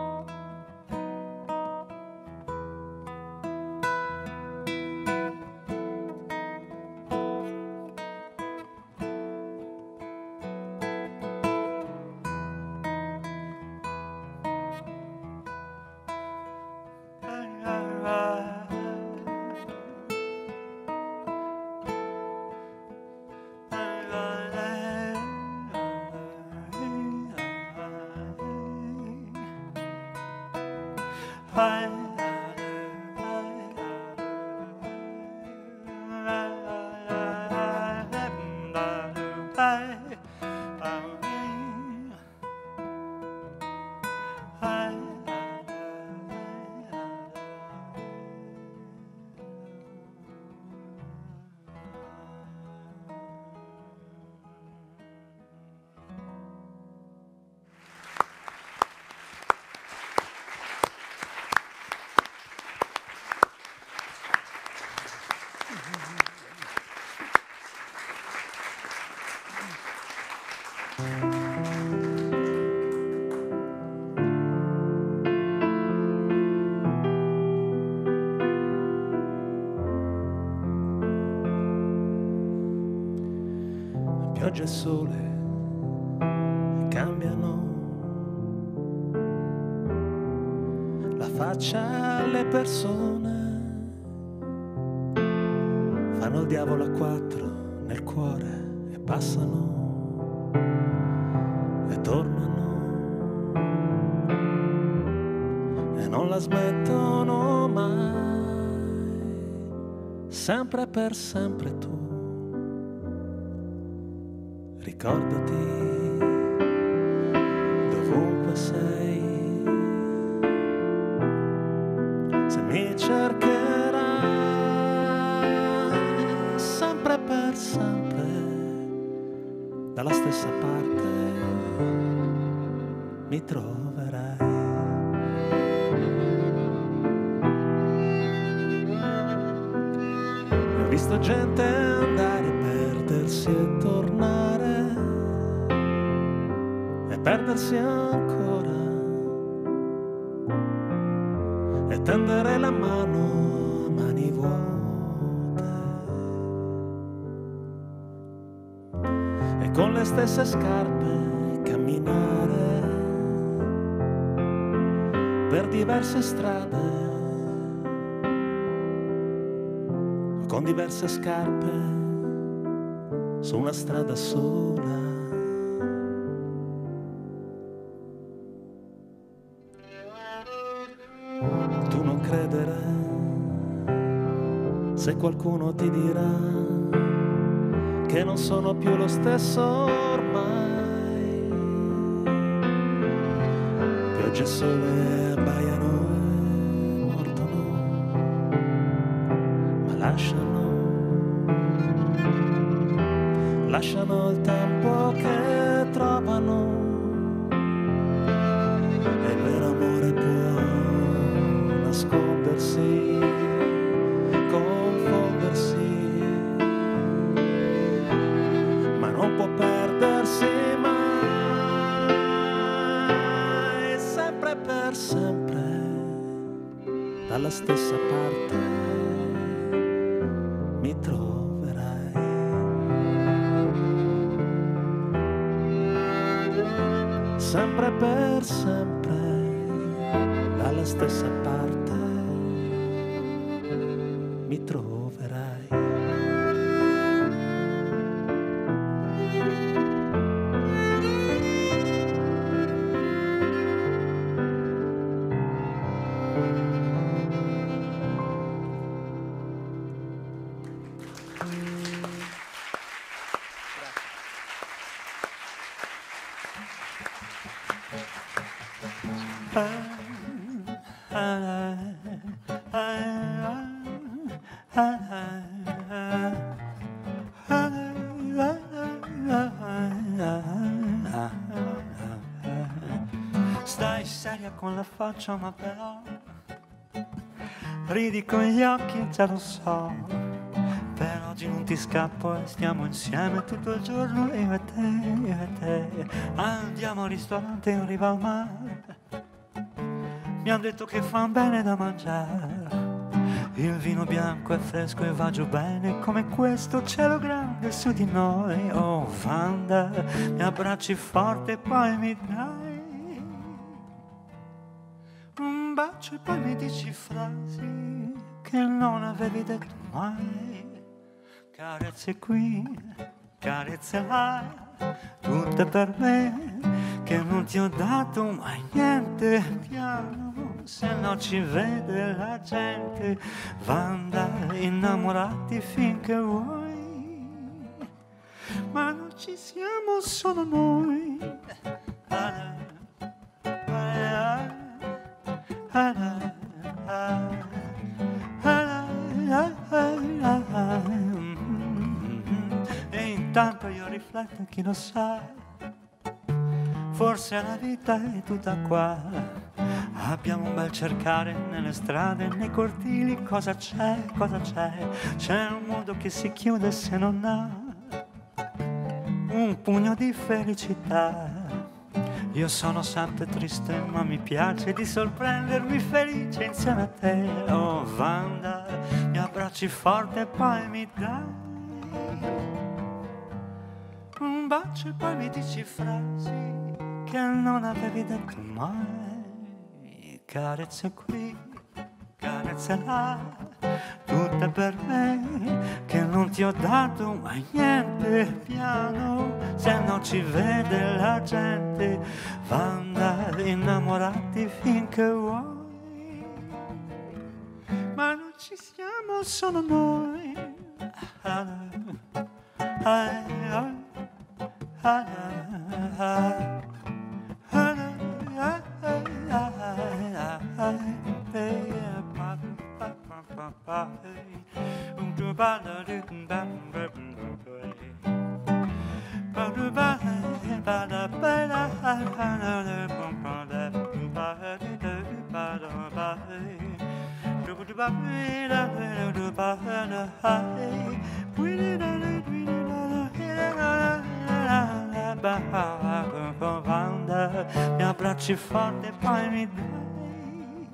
Pioggia e sole cambiano la faccia alle persone, fanno il diavolo a quattro nel cuore e passano e tornano e non la smettono mai, sempre per sempre tu. Ricordati dovunque sei, se mi cercherai sempre per sempre, dalla stessa parte mi troverai. Ho visto gente andare, perdersi e tornare, perdersi ancora e tendere la mano a mani vuote e con le stesse scarpe camminare per diverse strade con diverse scarpe su una strada sola. Tu non crederai se qualcuno ti dirà che non sono più lo stesso ormai. Pioggia e sole abbaiano e mordono, ma lasciano il tempo che trovano. E il vero amore può nascondersi, confondersi, ma non può perdersi mai. mi troverai. Sempre per sempre, dalla stessa parte, mi troverai. Stai seria con la faccia, ma però ridi con gli occhi, già lo so. Per oggi non ti scappo e stiamo insieme tutto il giorno, io e te, io e te. Andiamo al ristorante in riva al mare, mi hanno detto che fa bene da mangiare. Il vino bianco è fresco e va giù bene, come questo cielo grande su di noi. Oh Wanda, mi abbracci forte e poi mi dai un bacio e poi mi dici frasi che non avevi detto mai. Carezze qui, carezze là, tutte per me, che non ti ho dato mai niente. Piano, se no ci vede la gente. Wanda, innamorati finché vuoi, ma non ci siamo solo noi. E intanto io rifletto, chi lo sa, forse la vita è tutta qua. Abbiamo un bel cercare nelle strade, nei cortili, cosa c'è, cosa c'è? C'è un mondo che si chiude se non ha un pugno di felicità. Io sono sempre triste, ma mi piace di sorprendermi felice insieme a te. Oh Wanda, mi abbracci forte e poi mi dai un bacio e poi mi dici frasi che non avevi detto mai. Carezze qui, carezze là, tutte per me, che non ti ho dato mai niente. Piano, se non ci vede la gente. Wanda, innamorati finché vuoi, ma non ci siamo solo noi. Mi abbracci forte e poi mi dai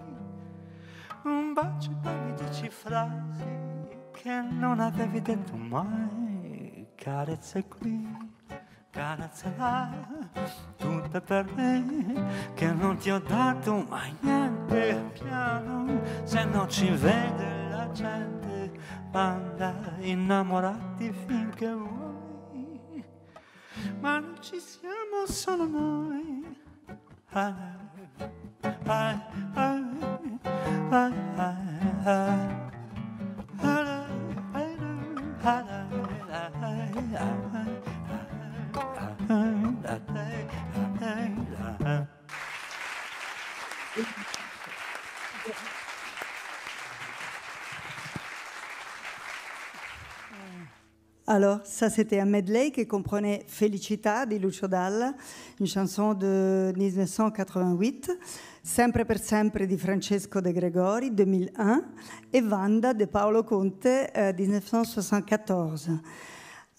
un bacio e poi mi dici frasi che non avevi detto mai. Carezze qui, carezze là, tutte per me, che non ti ho dato mai niente. Piano, se non ci vede la gente. Wanda, innamorati finché vuoi, ma non ci siamo solo noi. Alors, ça c'était un medley qui comprenait Felicità di Lucio Dalla, une chanson de 1988, Sempre per sempre di Francesco De Gregori, 2001, et Wanda de Paolo Conte, 1974.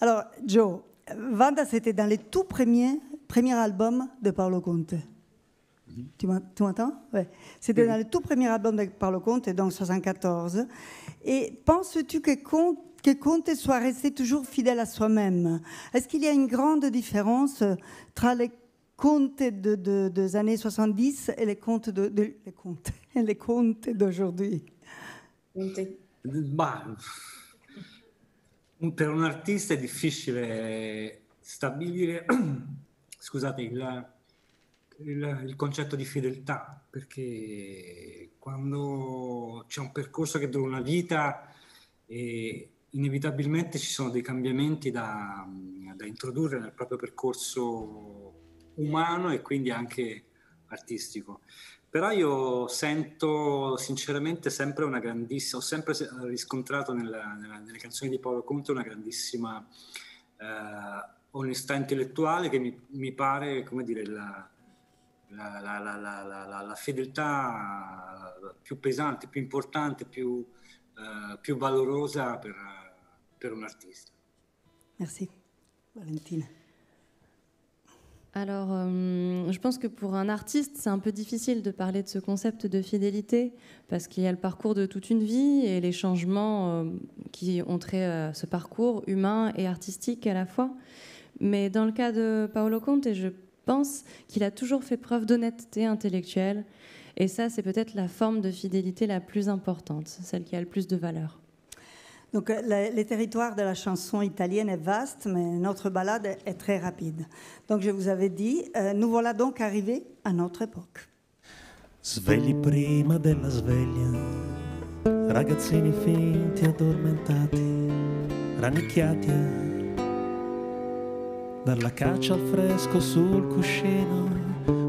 Alors, Joe, Wanda c'était dans les tout premiers albums de Paolo Conte. Tu m'entends? Ouais. C'était dans le tout premier album de Paolo Conte, donc 1974. Et penses-tu que que Conte soit resté toujours fidèle à soi-même. Est-ce qu'il y a une grande différence entre les contes des années 70 et les contes d'aujourd'hui? Per un artista è difficile stabilire, scusate, il concetto di fedeltà, perché quando c'è un percorso che dura una vita, inevitabilmente ci sono dei cambiamenti da introdurre nel proprio percorso umano e quindi anche artistico. Però io sento sinceramente sempre una grandissima, ho sempre riscontrato nelle canzoni di Paolo Conte una grandissima onestà intellettuale che mi pare, come dire, la fedeltà più pesante, più importante, più valorosa per un artiste. Merci. Valentina. Alors, je pense que pour un artiste, c'est un peu difficile de parler de ce concept de fidélité parce qu'il y a le parcours de toute une vie et les changements qui ont trait à ce parcours humain et artistique à la fois. Mais dans le cas de Paolo Conte, je pense qu'il a toujours fait preuve d'honnêteté intellectuelle et ça, c'est peut-être la forme de fidélité la plus importante, celle qui a le plus de valeur. Donc, le territoire de la chanson italienne est vaste, mais notre balade est très rapide. Donc, je vous avais dit, nous voilà donc arrivés à notre époque. Svegli prima della sveglia, ragazzini finti addormentati, rannicchiati dalla caccia al fresco sul cuscino,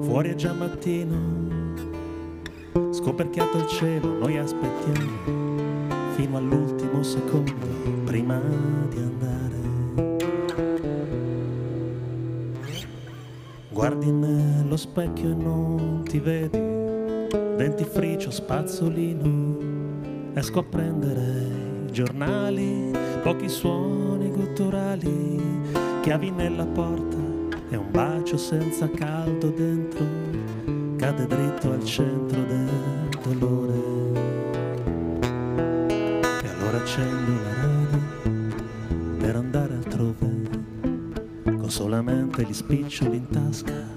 fuori è già mattino, scoperchiato il cielo, noi aspettiamo fino all'ultimo secondo prima di andare. Guardi nello specchio e non ti vedi, dentifricio, spazzolino, esco a prendere i giornali, pochi suoni gutturali, chiavi nella porta e un bacio senza caldo dentro, cade dritto al centro del dolore. Accendo la radio per andare altrove, con solamente gli spiccioli in tasca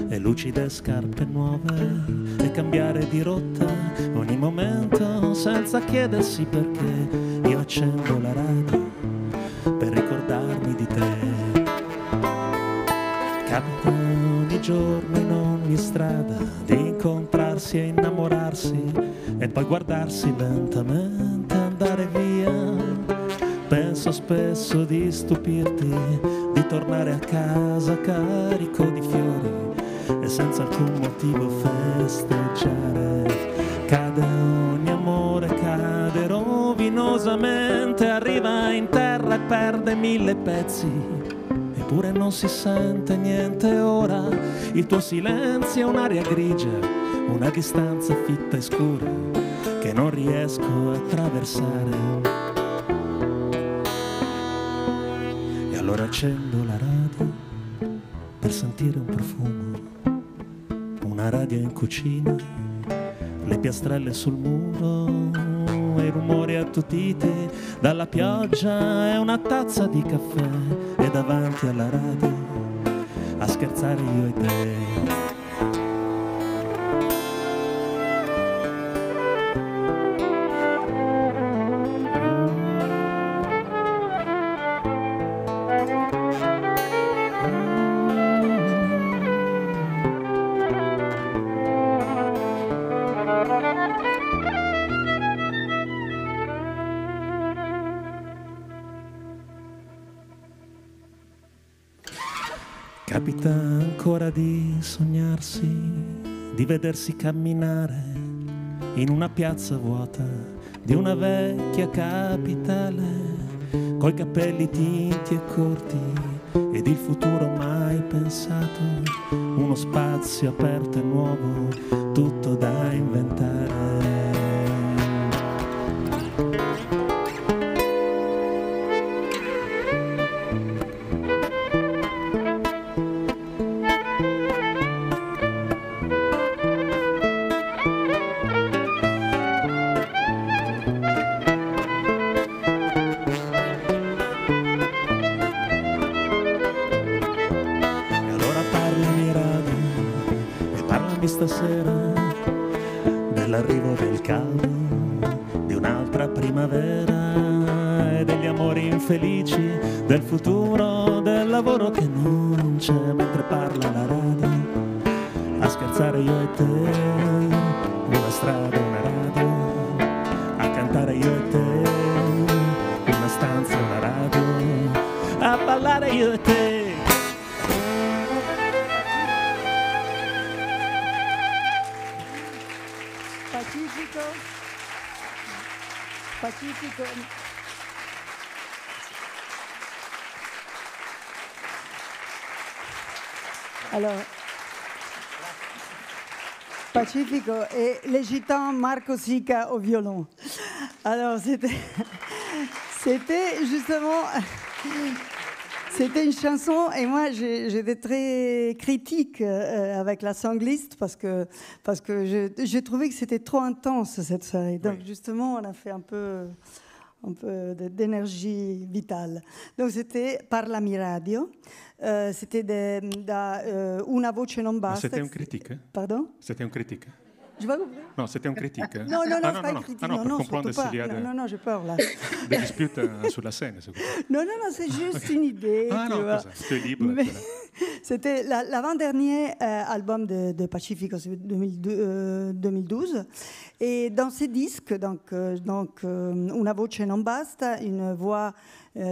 e lucide scarpe nuove, e cambiare di rotta ogni momento senza chiedersi perché. Io accendo la radio per ricordarmi di te. Capita ogni giorno in ogni strada di incontrarsi e innamorarsi e poi guardarsi lentamente andare via. Penso spesso di stupirti, di tornare a casa carico di fiori e senza alcun motivo festeggiare. Cade ogni amore, cade rovinosamente, arriva in terra e perde 1000 pezzi, eppure non si sente niente ora. Il tuo silenzio è un'aria grigia, una distanza fitta e scura che non riesco a attraversare. E allora accendo la radio per sentire un profumo, una radio in cucina, le piastrelle sul muro e i rumori attutiti dalla pioggia e una tazza di caffè, e davanti alla radio a scherzare io e te. Capita ancora di sognarsi, di vedersi camminare in una piazza vuota di una vecchia capitale, coi capelli tinti e corti ed il futuro mai pensato, uno spazio aperto e nuovo, tutto da inventare. stasera dell'arrivo del caldo, di un'altra primavera e degli amori infelici, del futuro, del lavoro che non c'è, mentre parla la radio, a scherzare io e te, una strada, una radio, a cantare io e te, una stanza, una radio, a ballare io e te. Pacifico. Alors, Pacifico et les gitans Marco Sica au violon. Alors, c'était justement... C'était une chanson et moi j'étais très critique avec la songliste parce que j'ai trouvé que c'était trop intense cette soirée. Donc oui. Justement on a fait un peu d'énergie vitale. Donc c'était Parlami Radio, c'était Una voce non basta. C'était une critique. Pardon? C'était une critique. Je vais compris. Non, c'était une critique. Non, c'est pas une critique. Pour comprendre s'il y a non, j'ai peur là. Des disputes sur la scène. Non, c'est juste une idée. C'était libre. Mais c'était l'avant-dernier album de Pacifico, 2012. Et dans ces disques, donc Una voce non basta, une voix,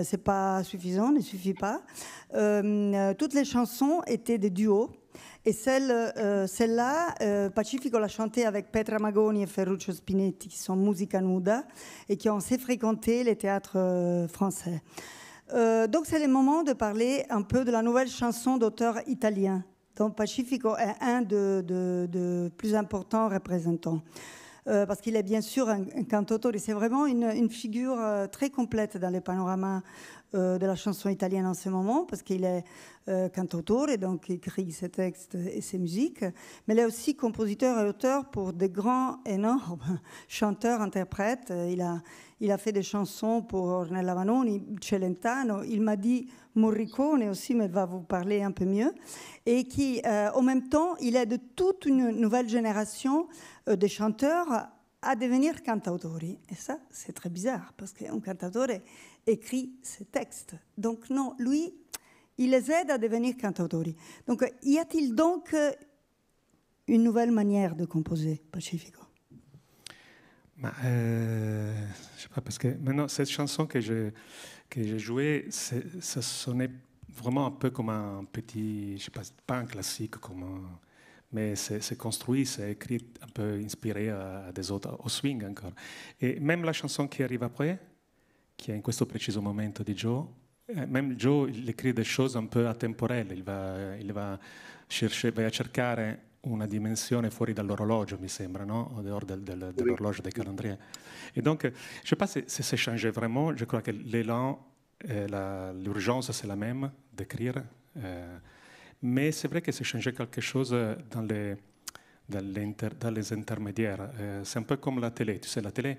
c'est pas suffisant, ne suffit pas. Toutes les chansons étaient des duos. Et celle-là, Pacifico l'a chantée avec Petra Magoni et Ferruccio Spinetti, qui sont musica nuda et qui ont assez fréquenté les théâtres français. Donc c'est le moment de parler un peu de la nouvelle chanson d'auteur italien, dont Pacifico est un de plus importants représentants. Parce qu'il est bien sûr un cantautore, et c'est vraiment une figure très complète dans le panorama de la chanson italienne en ce moment, parce qu'il est cantautore, et donc il écrit ses textes et ses musiques, mais il est aussi compositeur et auteur pour des grands, énormes chanteurs-interprètes. Il a fait des chansons pour Ornella Vanoni, Celentano, il m'a dit Morricone aussi, mais il va vous parler un peu mieux, et qui, en même temps, il est de toute une nouvelle génération de chanteurs à devenir cantautori. Et ça, c'est très bizarre, parce qu'un cantautore écrit ses textes. Donc non, lui, il les aide à devenir cantautori. Donc, y a-t-il donc une nouvelle manière de composer, Pacifico? Je sais pas, parce que maintenant, cette chanson que j'ai jouée, ça sonnait vraiment un peu comme un petit, je sais pas un classique, mais c'est construit, c'est écrit un peu inspiré à des autres, au swing encore. Et même la chanson qui arrive après, qui est in questo preciso momento di Joe, même Joe, il écrit des choses un peu atemporelles, il va cercare una dimensione fuori dall'orologio, mi sembra, no? Au dehors dell'orologio des calendriers. Et donc, je ne sais pas si c'est changé vraiment, je crois que l'élan, l'urgence, c'est la même d'écrire, mais c'est vrai que c'est changé quelque chose dans les intermédiaires. C'est un peu comme la télé, tu sais, la télé,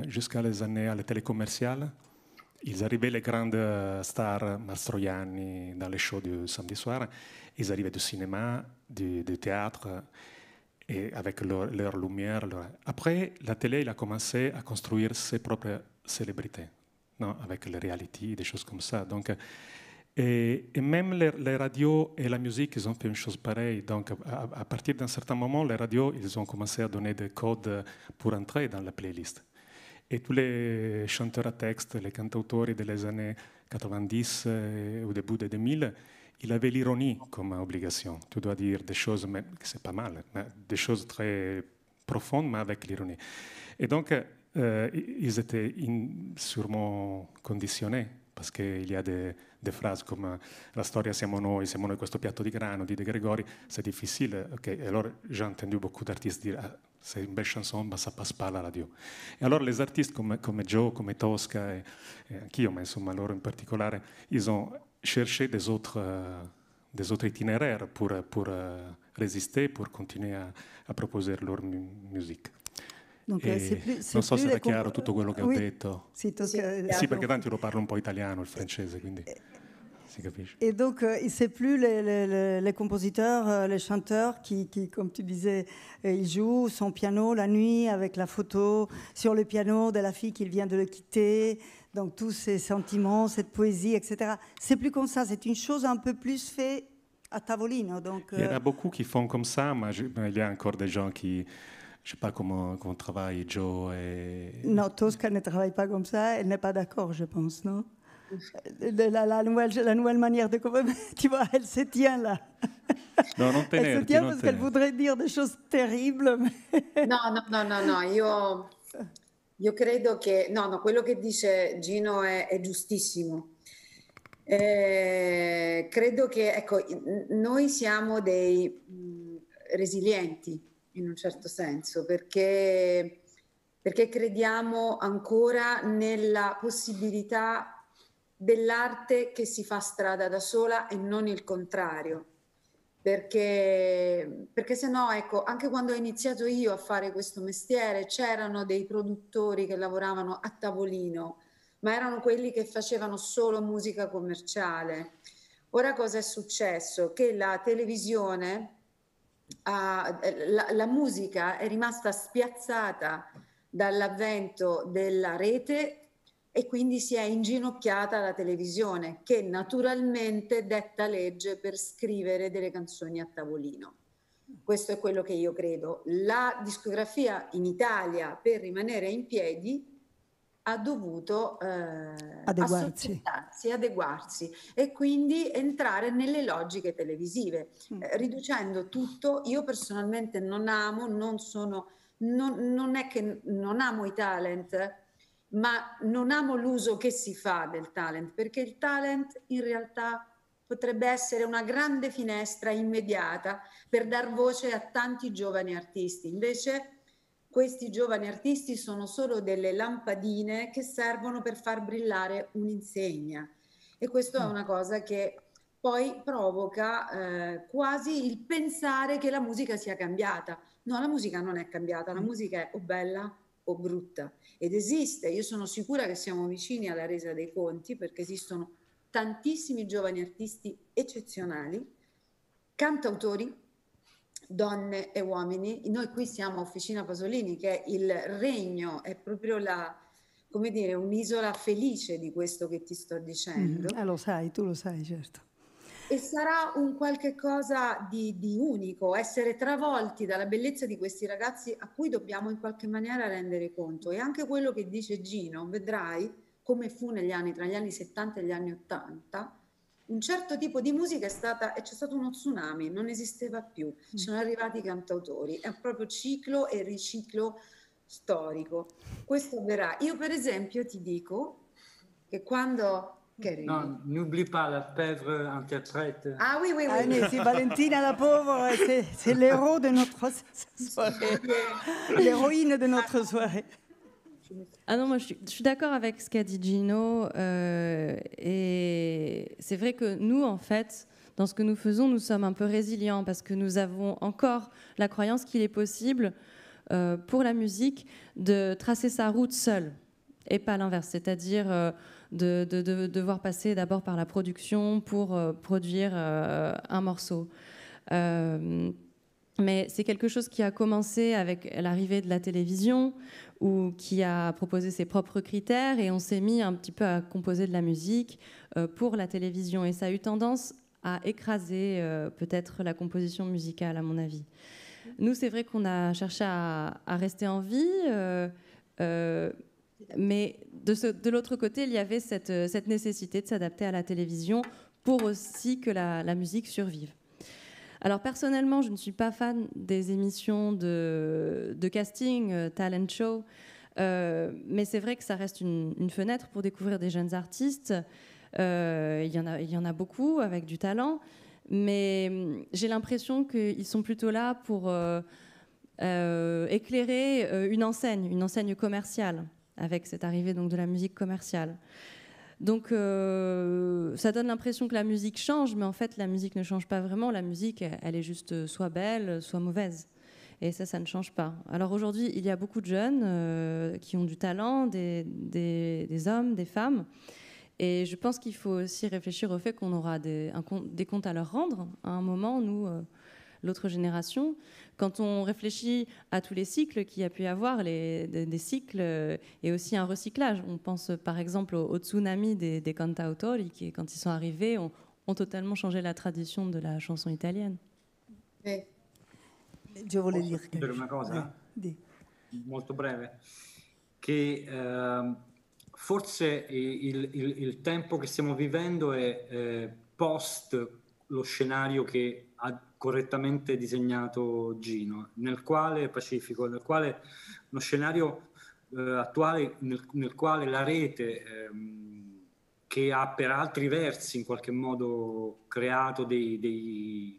jusqu'à les télé commerciales, ils arrivaient les grandes stars Mastroianni dans les shows du samedi soir, ils arrivaient du cinéma, du théâtre, et avec leur lumière. Après, la télé, il a commencé à construire ses propres célébrités, non, avec les reality, des choses comme ça. Donc, et même les radios et la musique, ils ont fait une chose pareille. Donc, à partir d'un certain moment, les radios, ils ont commencé à donner des codes pour entrer dans la playlist. Et tous les chanteurs à texte, les cantautori des années 90 au début des 2000, ils avaient l'ironie comme obligation. Tu dois dire des choses, mais c'est pas mal, mais des choses très profondes, mais avec l'ironie. Et donc, ils étaient sûrement conditionnés, parce qu'il y a des phrases comme la storia siamo noi questo piatto di grano di De Gregori, c'est difficile. Okay. Alors, j'ai entendu beaucoup d'artistes dire c'est une belle chanson, mais ça passe pas à la radio. Et alors, les artistes comme Joe, comme Tosca, et anch'io, mais insomma, loro in particolare, ils ont cherché des autres itinéraires pour résister, pour continuer à proposer leur musique. Donc, non so se era chiaro tutto quello che ho detto. Sì, perché tanto io lo parlo un po' italiano, il francese, quindi... Et donc, c'est plus les compositeurs, les chanteurs qui, comme tu disais, ils jouent son piano la nuit avec la photo sur le piano de la fille qui vient de le quitter. Donc, tous ces sentiments, cette poésie, etc. C'est plus comme ça. C'est une chose un peu plus faite à tavolino. Donc, il y en a beaucoup qui font comme ça, mais il y a encore des gens qui... Je ne sais pas comment travaille Joe. Non, Tosca ne travaille pas comme ça. Elle n'est pas d'accord, je pense, non? La nouvelle manière de... Tu vois, elle se tient là. No, non tenere, elle se tient parce qu'elle voudrait dire des choses terribles. Mais... No, io credo che... No, quello che dice Gino è giustissimo. Credo che, ecco, noi siamo dei resilienti, in un certo senso, perché crediamo ancora nella possibilità dell'arte che si fa strada da sola e non il contrario, perché se no, ecco, anche quando ho iniziato io a fare questo mestiere c'erano dei produttori che lavoravano a tavolino, ma erano quelli che facevano solo musica commerciale. Ora cosa è successo? Che la televisione, la musica è rimasta spiazzata dall'avvento della rete e quindi si è inginocchiata la televisione, che naturalmente detta legge per scrivere delle canzoni a tavolino. Questo è quello che io credo. La discografia in Italia, per rimanere in piedi, ha dovuto adeguarsi e quindi entrare nelle logiche televisive, riducendo tutto. Io personalmente non è che non amo i talent, ma non amo l'uso che si fa del talent, perché il talent in realtà potrebbe essere una grande finestra immediata per dar voce a tanti giovani artisti. Invece questi giovani artisti sono solo delle lampadine che servono per far brillare un'insegna, e questo è una cosa che poi provoca quasi il pensare che la musica sia cambiata. No, la musica non è cambiata, la musica è o bella o brutta, ed esiste. Io sono sicura che siamo vicini alla resa dei conti, perché esistono tantissimi giovani artisti eccezionali, cantautori, donne e uomini. Noi qui siamo a Officina Pasolini, che è il regno, è proprio come dire, un'isola felice di questo che ti sto dicendo. Lo sai, tu lo sai, certo. E sarà un qualche cosa di unico, essere travolti dalla bellezza di questi ragazzi a cui dobbiamo in qualche maniera rendere conto. E anche quello che dice Gino, vedrai come fu tra gli anni 70 e gli anni 80, un certo tipo di musica c'è stato uno tsunami, non esisteva più, sono arrivati i cantautori, è proprio ciclo e riciclo storico. Questo avverrà. Io per esempio ti dico che quando... Non, n'oublie pas la pauvre interprète. Ah oui. C'est Valentina la pauvre, c'est l'héros de notre soirée, l'héroïne de notre soirée. Ah non, moi je suis d'accord avec ce qu'a dit Gino, et c'est vrai que nous, en fait, dans ce que nous faisons, nous sommes un peu résilients parce que nous avons encore la croyance qu'il est possible pour la musique de tracer sa route seule et pas l'inverse, c'est-à-dire de devoir passer d'abord par la production pour produire un morceau. Mais c'est quelque chose qui a commencé avec l'arrivée de la télévision, ou qui a proposé ses propres critères, et on s'est mis un petit peu à composer de la musique pour la télévision. Et ça a eu tendance à écraser peut-être la composition musicale, à mon avis. Nous, c'est vrai qu'on a cherché à rester en vie, mais de l'autre côté, il y avait cette nécessité de s'adapter à la télévision pour aussi que la musique survive. Alors personnellement, je ne suis pas fan des émissions de casting, talent show, mais c'est vrai que ça reste une fenêtre pour découvrir des jeunes artistes. Il y en a beaucoup avec du talent, mais j'ai l'impression qu'ils sont plutôt là pour éclairer une enseigne commerciale, avec cette arrivée donc de la musique commerciale. Donc ça donne l'impression que la musique change, mais en fait la musique ne change pas vraiment. La musique, elle est juste soit belle, soit mauvaise. Et ça ne change pas. Alors aujourd'hui, il y a beaucoup de jeunes qui ont du talent, des hommes, des femmes. Et je pense qu'il faut aussi réfléchir au fait qu'on aura des comptes à leur rendre à un moment, nous, l'autre génération. Quand on réfléchit à tous les cycles qu'il y a pu y avoir, des cycles et aussi un recyclage. On pense par exemple au tsunami des cantautori qui, quand ils sont arrivés, ont totalement changé la tradition de la chanson italienne. Je voulais dire una cosa molto breve, che forse il tempo che stiamo vivendo è post lo scenario che ha correttamente disegnato Gino, nel quale Pacifico, nel quale uno scenario attuale nel quale la rete che ha per altri versi in qualche modo creato delle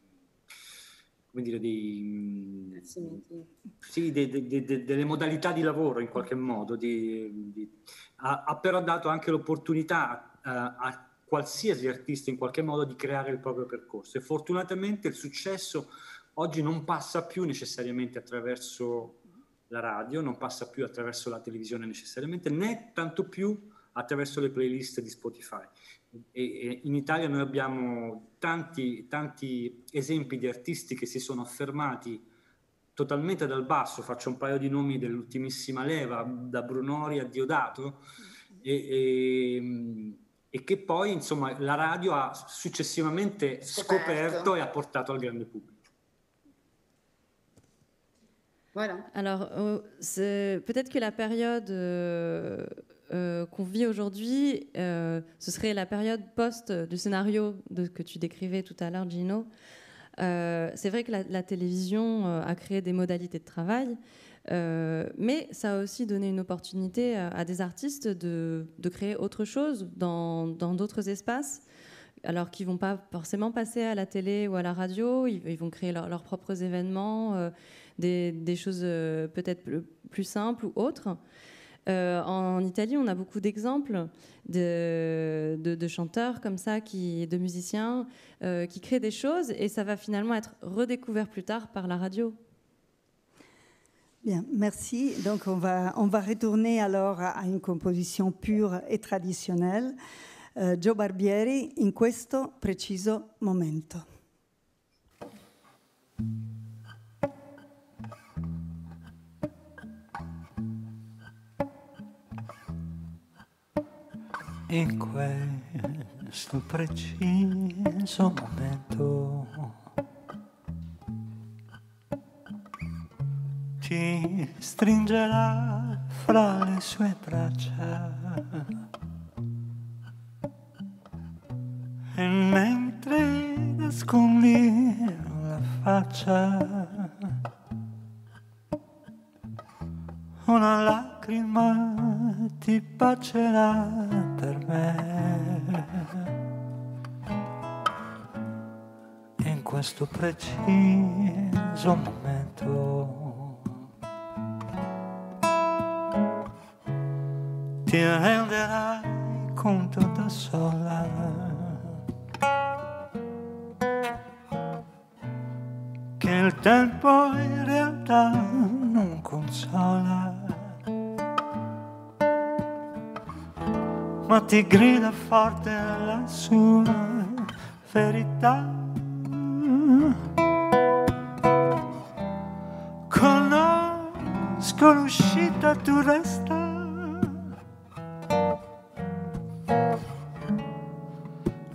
modalità di lavoro in qualche modo, ha però dato anche l'opportunità a qualsiasi artista in qualche modo di creare il proprio percorso, e fortunatamente il successo oggi non passa più necessariamente attraverso la radio, non passa più attraverso la televisione necessariamente, né tanto più attraverso le playlist di Spotify. E in Italia noi abbiamo tanti esempi di artisti che si sono affermati totalmente dal basso. Faccio un paio di nomi dell'ultimissima leva, da Brunori a Diodato, e che poi insomma la radio ha successivamente scoperto e ha portato al grande pubblico. Voilà. Alors, peut-être que la période qu'on vit aujourd'hui, ce serait la période post du scénario que tu décrivais tout à l'heure, Gino. C'est vrai que la télévision a créé des modalités de travail, mais ça a aussi donné une opportunité à des artistes de créer autre chose dans d'autres espaces, alors qu'ils ne vont pas forcément passer à la télé ou à la radio. Ils vont créer leurs propres événements, des choses peut-être plus simples ou autres. En Italie, on a beaucoup d'exemples de chanteurs comme ça, de musiciens qui créent des choses, et ça va finalement être redécouvert plus tard par la radio. Bien, merci. Donc on va retourner alors à une composition pure et traditionnelle. Joe Barbieri, in questo preciso momento. In questo preciso momento ti stringerà fra le sue braccia, e mentre nascondi la faccia, una lacrima ti bacerà per me. In questo preciso momento ti renderai conto da sola che il tempo in realtà non consola, ma ti grida forte la sua verità. Conosco l'uscita, tu resta,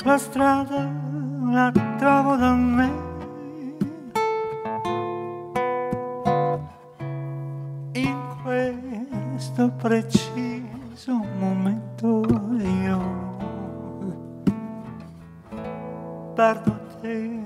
la strada la trovo da me. In questo preciso momento io perdo te.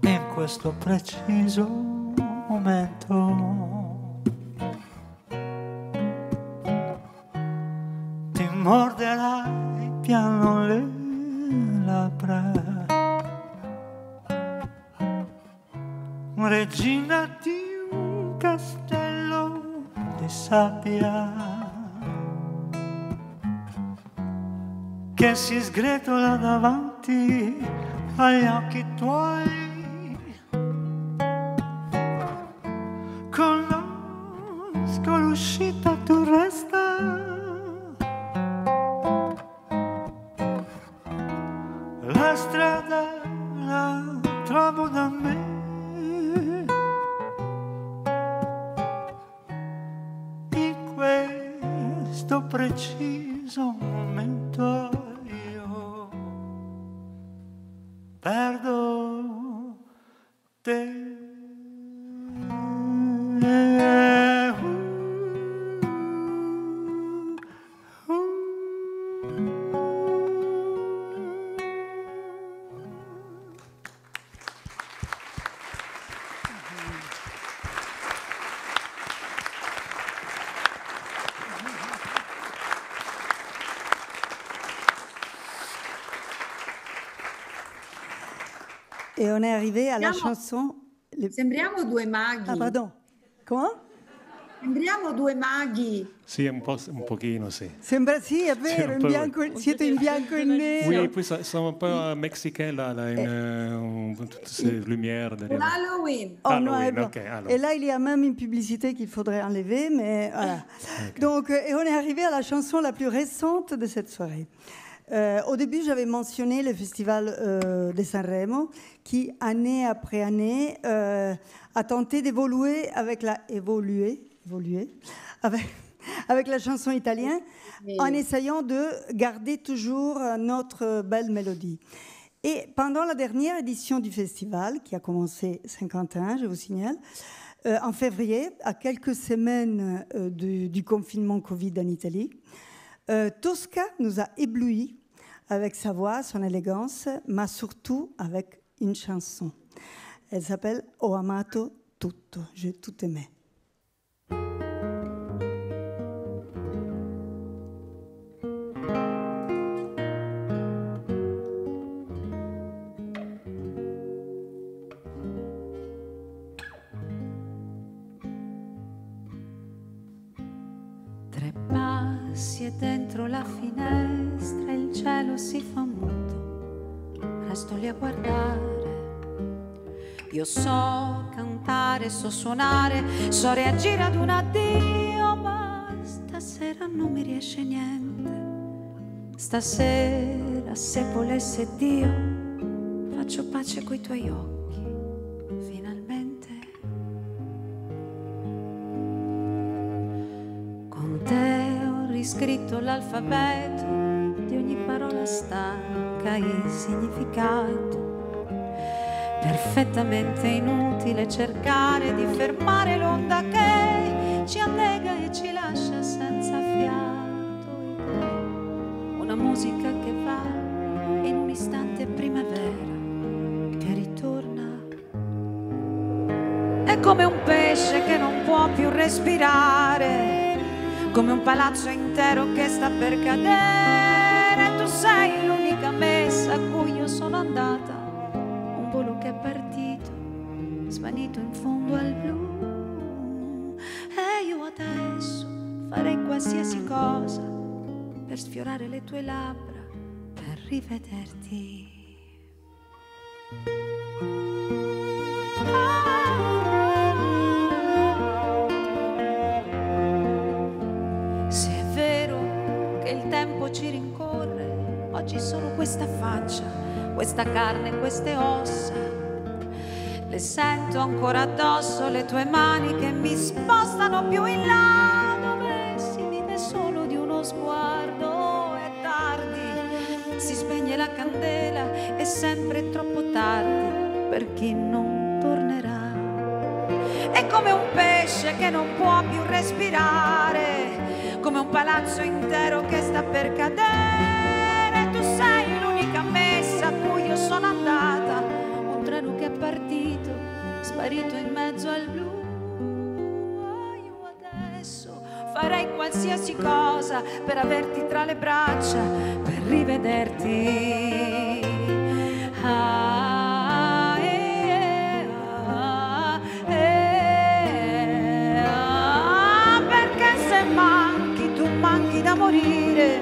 In questo preciso momento. Ti morderai piano le labbra, regina di un castello di sabbia che si sgretola davanti agli occhi tuoi. Conosco l'uscita, tu resta. La strada la trovo da me. In questo preciso momento io perdo te. Et on est arrivé à la chanson... Sembriamo due maghi. Ah, pardon. Comment? Sembriamo due maghi. Sì, un pochino, sì. Sembra, sì, è vero, in bianco, siete in bianco e nero. Oui, puis sono un po' mexicains, là, toutes ces lumières derrière. Halloween. Oh, Halloween, non, ok. Alors. Et là, il y a même une publicité qu'il faudrait enlever, mais voilà. Okay. Donc, et on est arrivé à la chanson la plus récente de cette soirée. Au début, j'avais mentionné le festival de Sanremo qui, année après année, a tenté d'évoluer avec la chanson italienne en essayant de garder toujours notre belle mélodie. Et pendant la dernière édition du festival, qui a commencé 51, je vous signale, en février, à quelques semaines du confinement Covid en Italie, Tosca nous a éblouis avec sa voix, son élégance, mais surtout avec une chanson. Elle s'appelle Ho amato tutto, j'ai tout aimé. E dentro la finestra il cielo si fa muto, resto lì a guardare. Io so cantare, so suonare, so reagire ad un addio, ma stasera non mi riesce niente. Stasera se volesse Dio faccio pace coi tuoi occhi, finalmente. Con te scritto l'alfabeto di ogni parola stanca, il significato. Perfettamente inutile cercare di fermare l'onda che ci annega e ci lascia senza fiato. Una musica che va in un istante primavera che ritorna. È come un pesce che non può più respirare, come un palazzo intero che sta per cadere. Tu sei l'unica messa a cui io sono andata, un volo che è partito, svanito in fondo al blu. E io adesso farei qualsiasi cosa per sfiorare le tue labbra, per rivederti. Ci rincorre, oggi sono questa faccia, questa carne, queste ossa. Le sento ancora addosso, le tue mani che mi spostano più in là, dove si vive solo di uno sguardo. È tardi, si spegne la candela, è sempre troppo tardi per chi non tornerà. È come un pesce che non può più respirare, come un palazzo intero che sta per cadere. Tu sei l'unica messa a cui io sono andata, un treno che è partito, sparito in mezzo al blu. Io adesso farei qualsiasi cosa per averti tra le braccia, per rivederti. Perché se manchi, tu manchi da morire,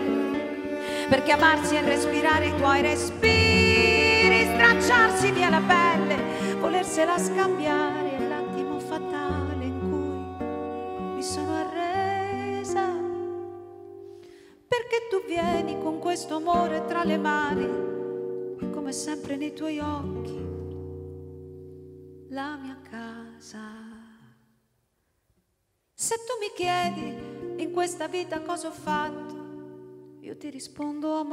perché amarsi è respirare i tuoi respiri, stracciarsi via la pelle, volersela scambiare, è l'attimo fatale in cui mi sono arresa. Perché tu vieni con questo amore tra le mani, come sempre nei tuoi occhi, la mia casa. Se tu mi chiedi in questa vita cosa ho fatto, io ti rispondo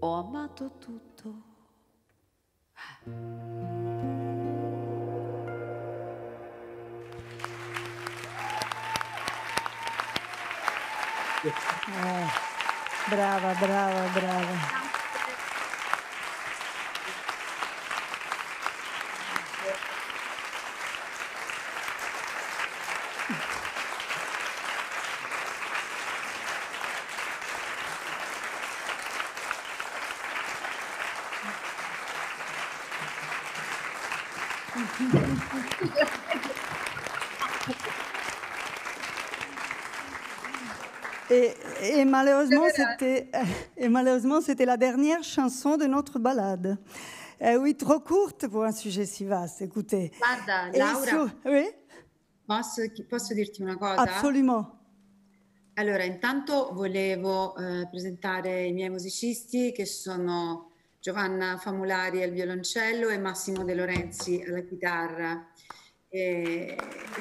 ho amato tutto. Brava, brava, brava. Et malheureusement, c'était la dernière chanson de notre balade. Oui, trop courte pour un sujet si vaste. Écoutez. Guarda, Laura, oui? posso dirti una cosa? Absolument. Allora, intanto volevo presentare i miei musicisti, che sono Giovanna Famulari al violoncello e Massimo De Lorenzi alla chitarra. E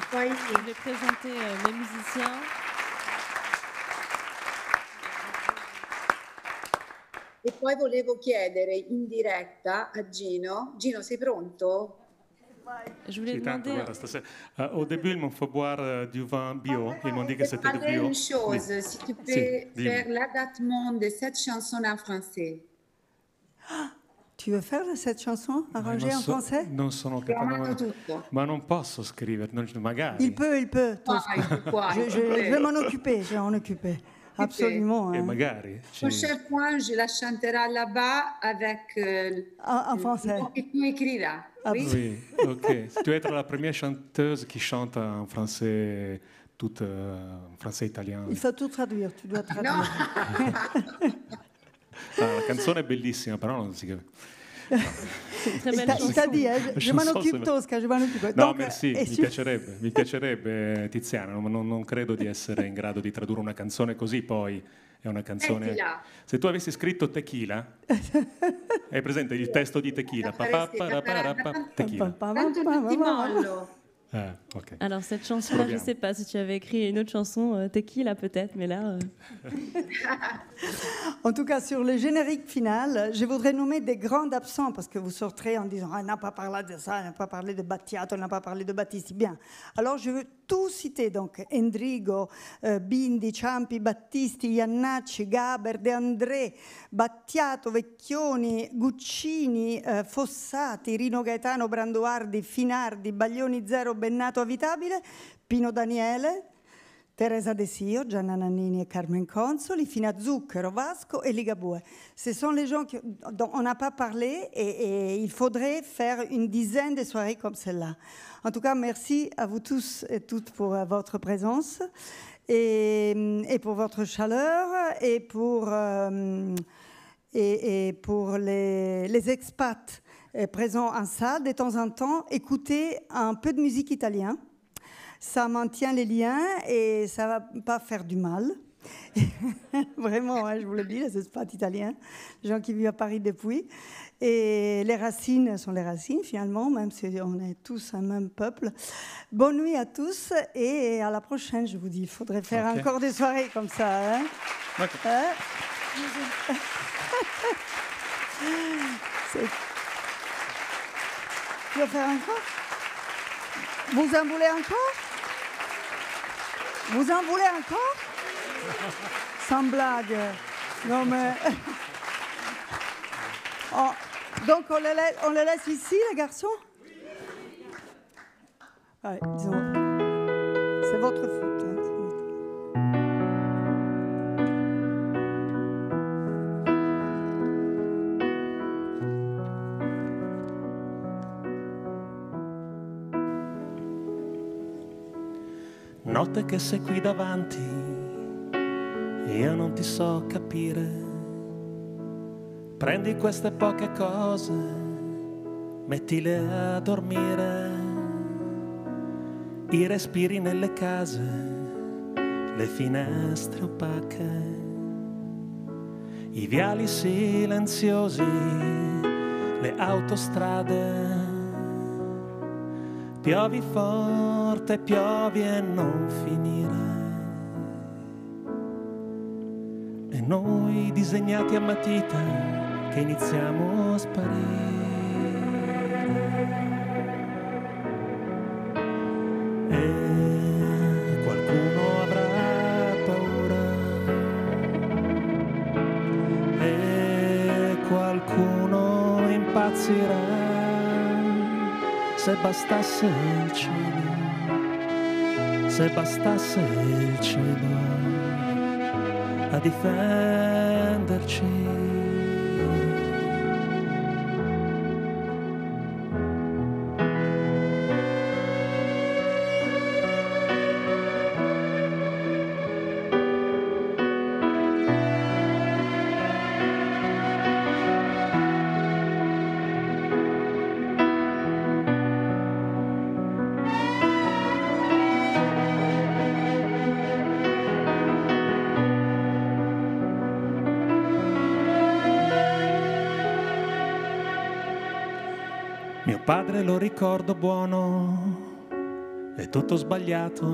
poi je vais présenter mes musiciens. E poi volevo chiedere in diretta a Gino. Gino, sei pronto? Je voulais demander... Au début, ils m'ont fait boire du vin bio. Ils m'ont dit que c'était du bio. Une chose, si tu peux faire l'adaptement de cette chanson en français. Tu veux faire cette chanson arrangée en français? Non sono capace, ma non posso scrivere, magari. Il peut. Je vais m'en occuper, Absolument. Et magari. Prochaine fois, je la chanterai là-bas avec en français. Que tu écriras. Oui, ok. Tu es la première chanteuse qui chante en français, tout français italien. Il faut tout traduire, tu dois traduire. No. La canzone è bellissima, però non si capisce. Il t'a dit, je m'en occupe Tosca, je m'en occupe. No, merci, mi piacerebbe Tiziana, non credo di essere in grado di tradurre una canzone così, poi è una canzone... Tequila. Se tu avessi scritto Tequila, hai presente il testo di Tequila? Tequila. Tanto non ti mollo. Okay. Alors cette chanson-là, je ne sais pas si tu avais écrit une autre chanson, Tequila peut-être, mais là... En tout cas, sur le générique final, je voudrais nommer des grands absents, parce que vous sortirez en disant « on n'a pas parlé de ça, on n'a pas parlé de Battiato, on n'a pas parlé de Battisti ». Bien. Alors, je veux tout citer, donc Endrigo, Bindi, Ciampi, Battisti, Iannacci, Gaber, De André, Battiato, Vecchioni, Guccini, Fossati, Rino Gaetano, Branduardi, Finardi, Baglioni Zero, Bennato Avitabile, Pino Daniele, Teresa De Sio, Gianna Nannini et Carmen Consoli, Fina Zucchero, Vasco et Ligabue. Ce sont les gens dont on n'a pas parlé et il faudrait faire une dizaine de soirées comme celle-là. En tout cas, merci à vous tous et toutes pour votre présence et pour votre chaleur et pour les expats présents en salle. De temps en temps, écoutez un peu de musique italienne. Ça maintient les liens et ça ne va pas faire du mal. Vraiment, hein, je vous le dis, les expats italiens, les gens qui vivent à Paris depuis. Et les racines sont les racines, finalement, même si on est tous un même peuple. Bonne nuit à tous et à la prochaine, je vous dis. Il faudrait faire encore des soirées comme ça. Hein? Hein? Tu vas faire encore? Vous en voulez encore? Vous en voulez encore? Sans blague. Non mais... Oh. Donc on les laisse ici, les garçons? Ouais, disons, c'est votre faute. Hein, c'est votre... Notte che sei qui davanti, io non ti so capire. Prendi queste poche cose, mettile a dormire. I respiri nelle case, le finestre opache, i viali silenziosi, le autostrade. Piovi forte, piovi e non finire. E noi disegnati a matita che iniziamo a sparire. E qualcuno avrà paura. E qualcuno impazzirà. Se bastasse il cielo, se bastasse il cielo a difenderci. Mio padre lo ricordo buono, è tutto sbagliato.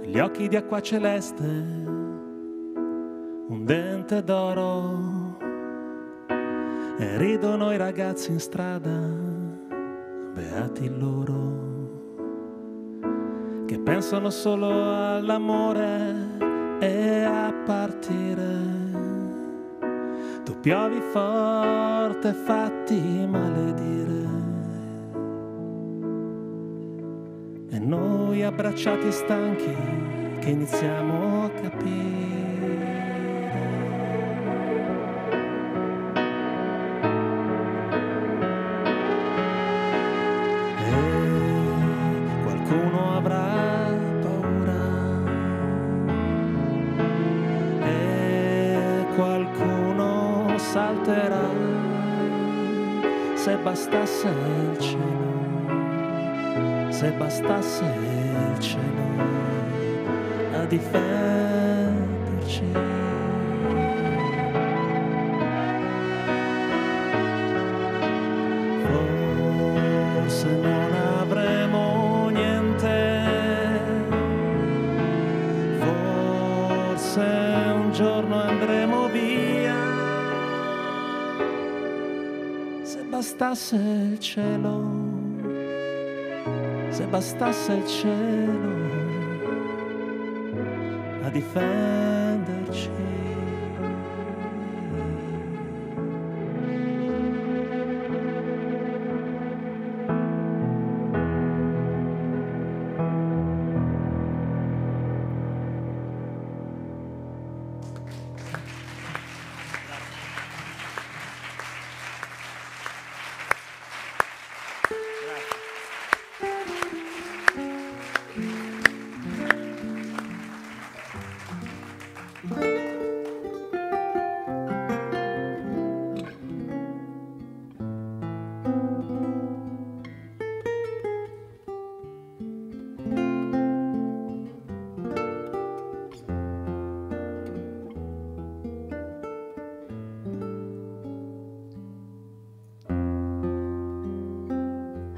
Gli occhi di acqua celeste, un dente d'oro. E ridono i ragazzi in strada, beati loro, che pensano solo all'amore e a partire. Tu piovi forte, fatti maledire. E noi abbracciati e stanchi che iniziamo a capire. E qualcuno avrà paura. E qualcuno salterà. Se bastasse il cielo, se bastasse il cielo a difenderci. Forse non avremo niente, forse un giorno andremo via. Se bastasse il cielo, se bastasse il cielo a difenderci.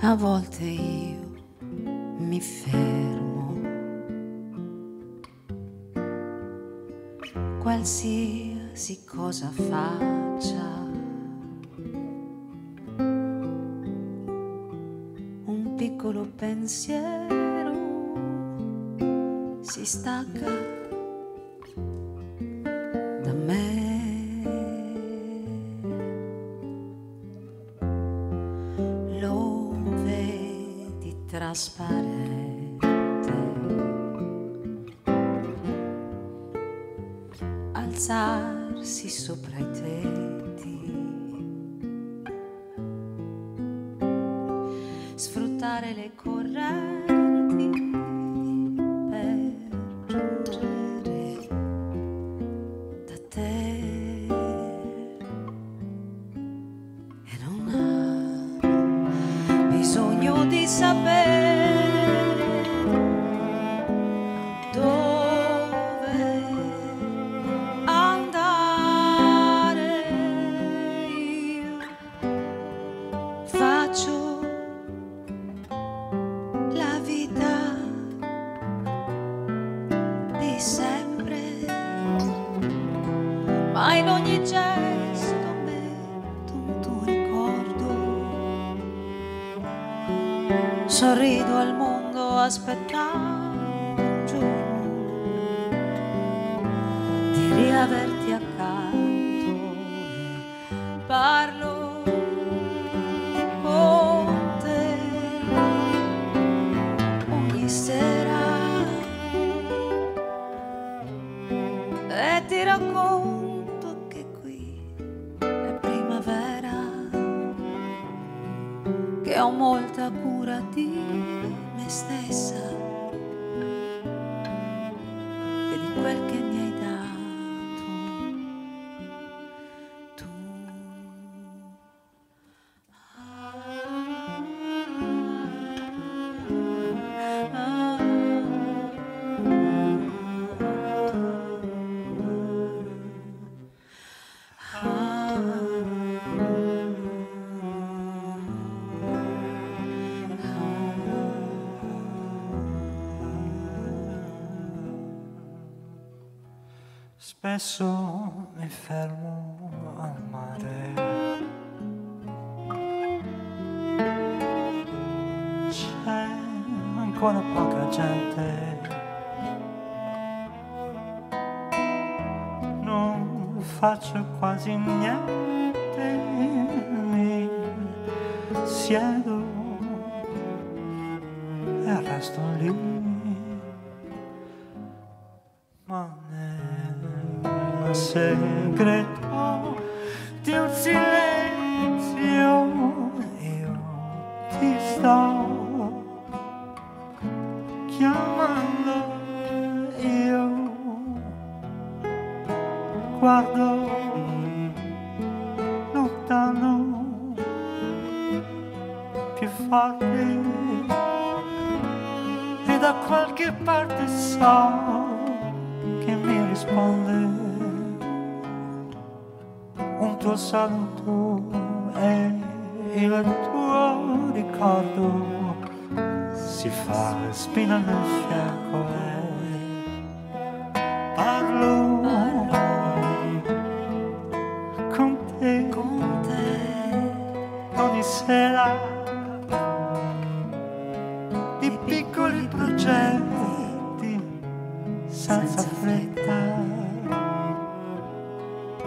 A volte io mi fermo, qualsiasi cosa faccia, un piccolo pensiero si stacca da me. Lo vedo trasparente, alzarsi sopra i tetti, sfruttare le correnti per giungere da te, e non ha bisogno di sapere dove andare. Io faccio la vita di sempre, ma in ogni gesto metto un tuo ricordo. Sorrido al mondo aspettando un giorno di riaverti accanto, e parlo con te ogni sera e ti racconto che qui è primavera, che ho molta cura di me stessa e di quel che mi hai dato tu. Spesso mi fermo al mare, c'è ancora poca gente, non faccio quasi niente, mi siedo e resto lì. Ma nel segreto di un silenzio io ti sto chiamando, io guardo lontano, più forte, e da qualche parte so che mi risponde un tuo saluto e il tuo ricordo si fa spina nel fianco e parlo con te ogni sera di piccoli progetti senza fretta,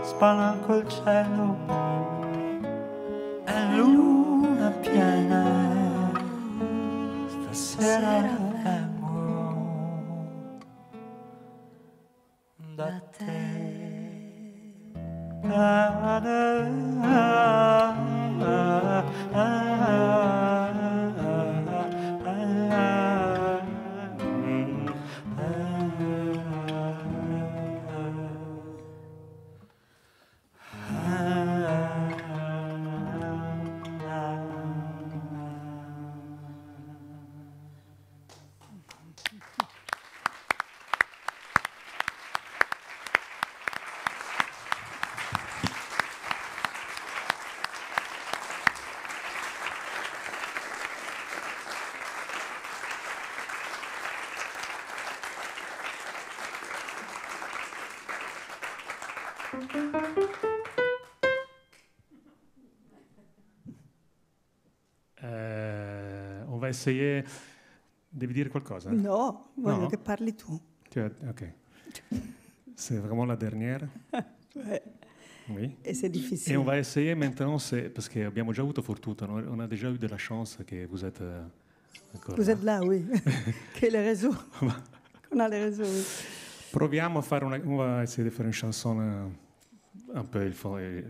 spalanco il cielo è luna piena, stasera vengo da te. On va essayer. Devi dire qualcosa? No, voglio che parli tu. Ok. C'est vraiment la dernière? Ouais. Oui. Et c'est difficile. Et on va essayer maintenant, parce que abbiamo già avuto fortuna, on a déjà eu de la chance que vous êtes Vous êtes là, oui. Che les réseaux. On a les réseaux, oui. Proviamo a fare on va essayer de faire une chanson un peu,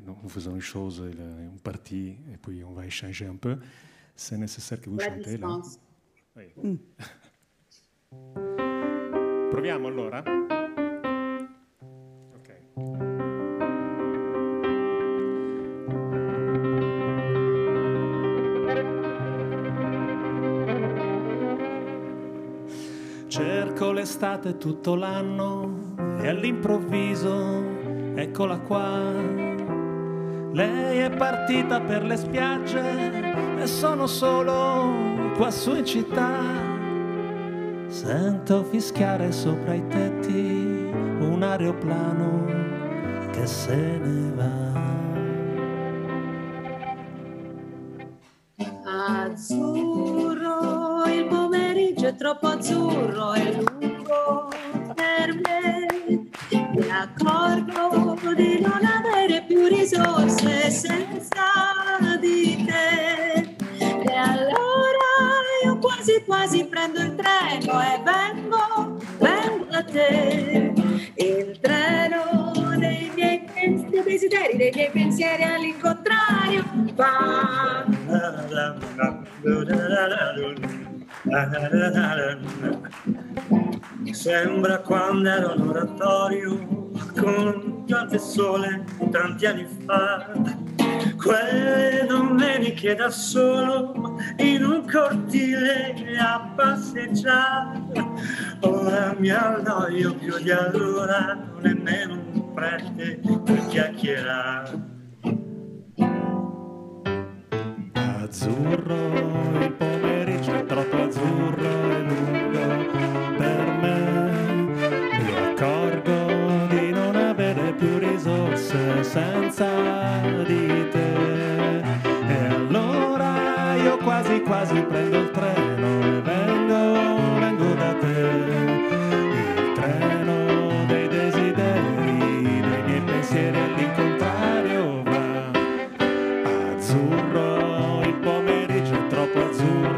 nous faisons une chose, une partie, et puis on va échanger un peu. C'est nécessaire que vous chantez là. Oui. Proviamo allora? Ok. Cerco l'estate tutto l'anno e all'improvviso eccola qua. Lei è partita per le spiagge e sono solo qua su in città. Sento fischiare sopra i tetti un aeroplano che se ne va. Azzurro, il pomeriggio è troppo azzurro e lungo per me. Mi accorgo di non avere più risorse senza di te. E allora io quasi quasi prendo il treno e vengo da te. Il treno dei miei desideri, dei miei pensieri all'incontrario va. Mi sembra quando ero in oratorio con pioggia e sole tanti anni fa, quelle domeniche da solo in un cortile a passeggiare. Ora mi annoio più di allora, nemmeno un prete per chiacchierare. Azzurro, il pomeriggio è troppo azzurro e lungo per me. Mi accorgo di non avere più risorse senza di te. E allora io quasi quasi prendo il treno e vengo da te. Il treno dei desideri, dei miei pensieri all'incontrario va. Azzurro, il pomeriggio è troppo azzurro.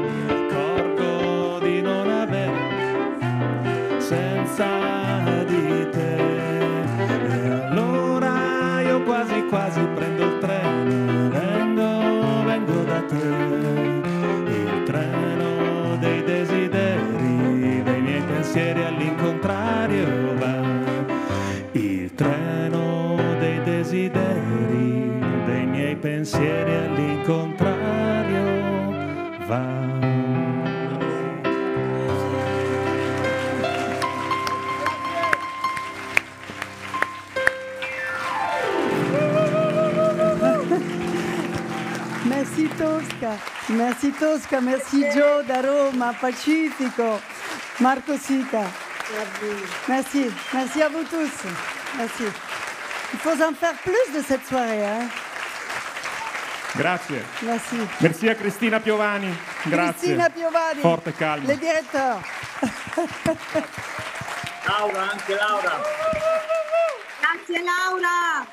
Mi accorgo di non avere senza di te. E allora io quasi quasi prendo il treno e vengo da te. Il treno dei desideri, dei miei pensieri all'incontrario va. Il treno dei desideri, dei miei pensieri all'incontrario va. Merci Tosca, merci Joe da Roma, Pacifico, Marco Sica. Merci à vous tous. Merci. Il faut en faire plus de cette soirée. Hein? Grazie. Merci. Merci a Cristina Piovani. Grazie. Cristina Piovani. Forte e calma. Le direttore. Laura, anche Laura. Grazie Laura.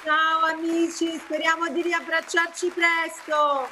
Ciao amici, speriamo di riabbracciarci presto.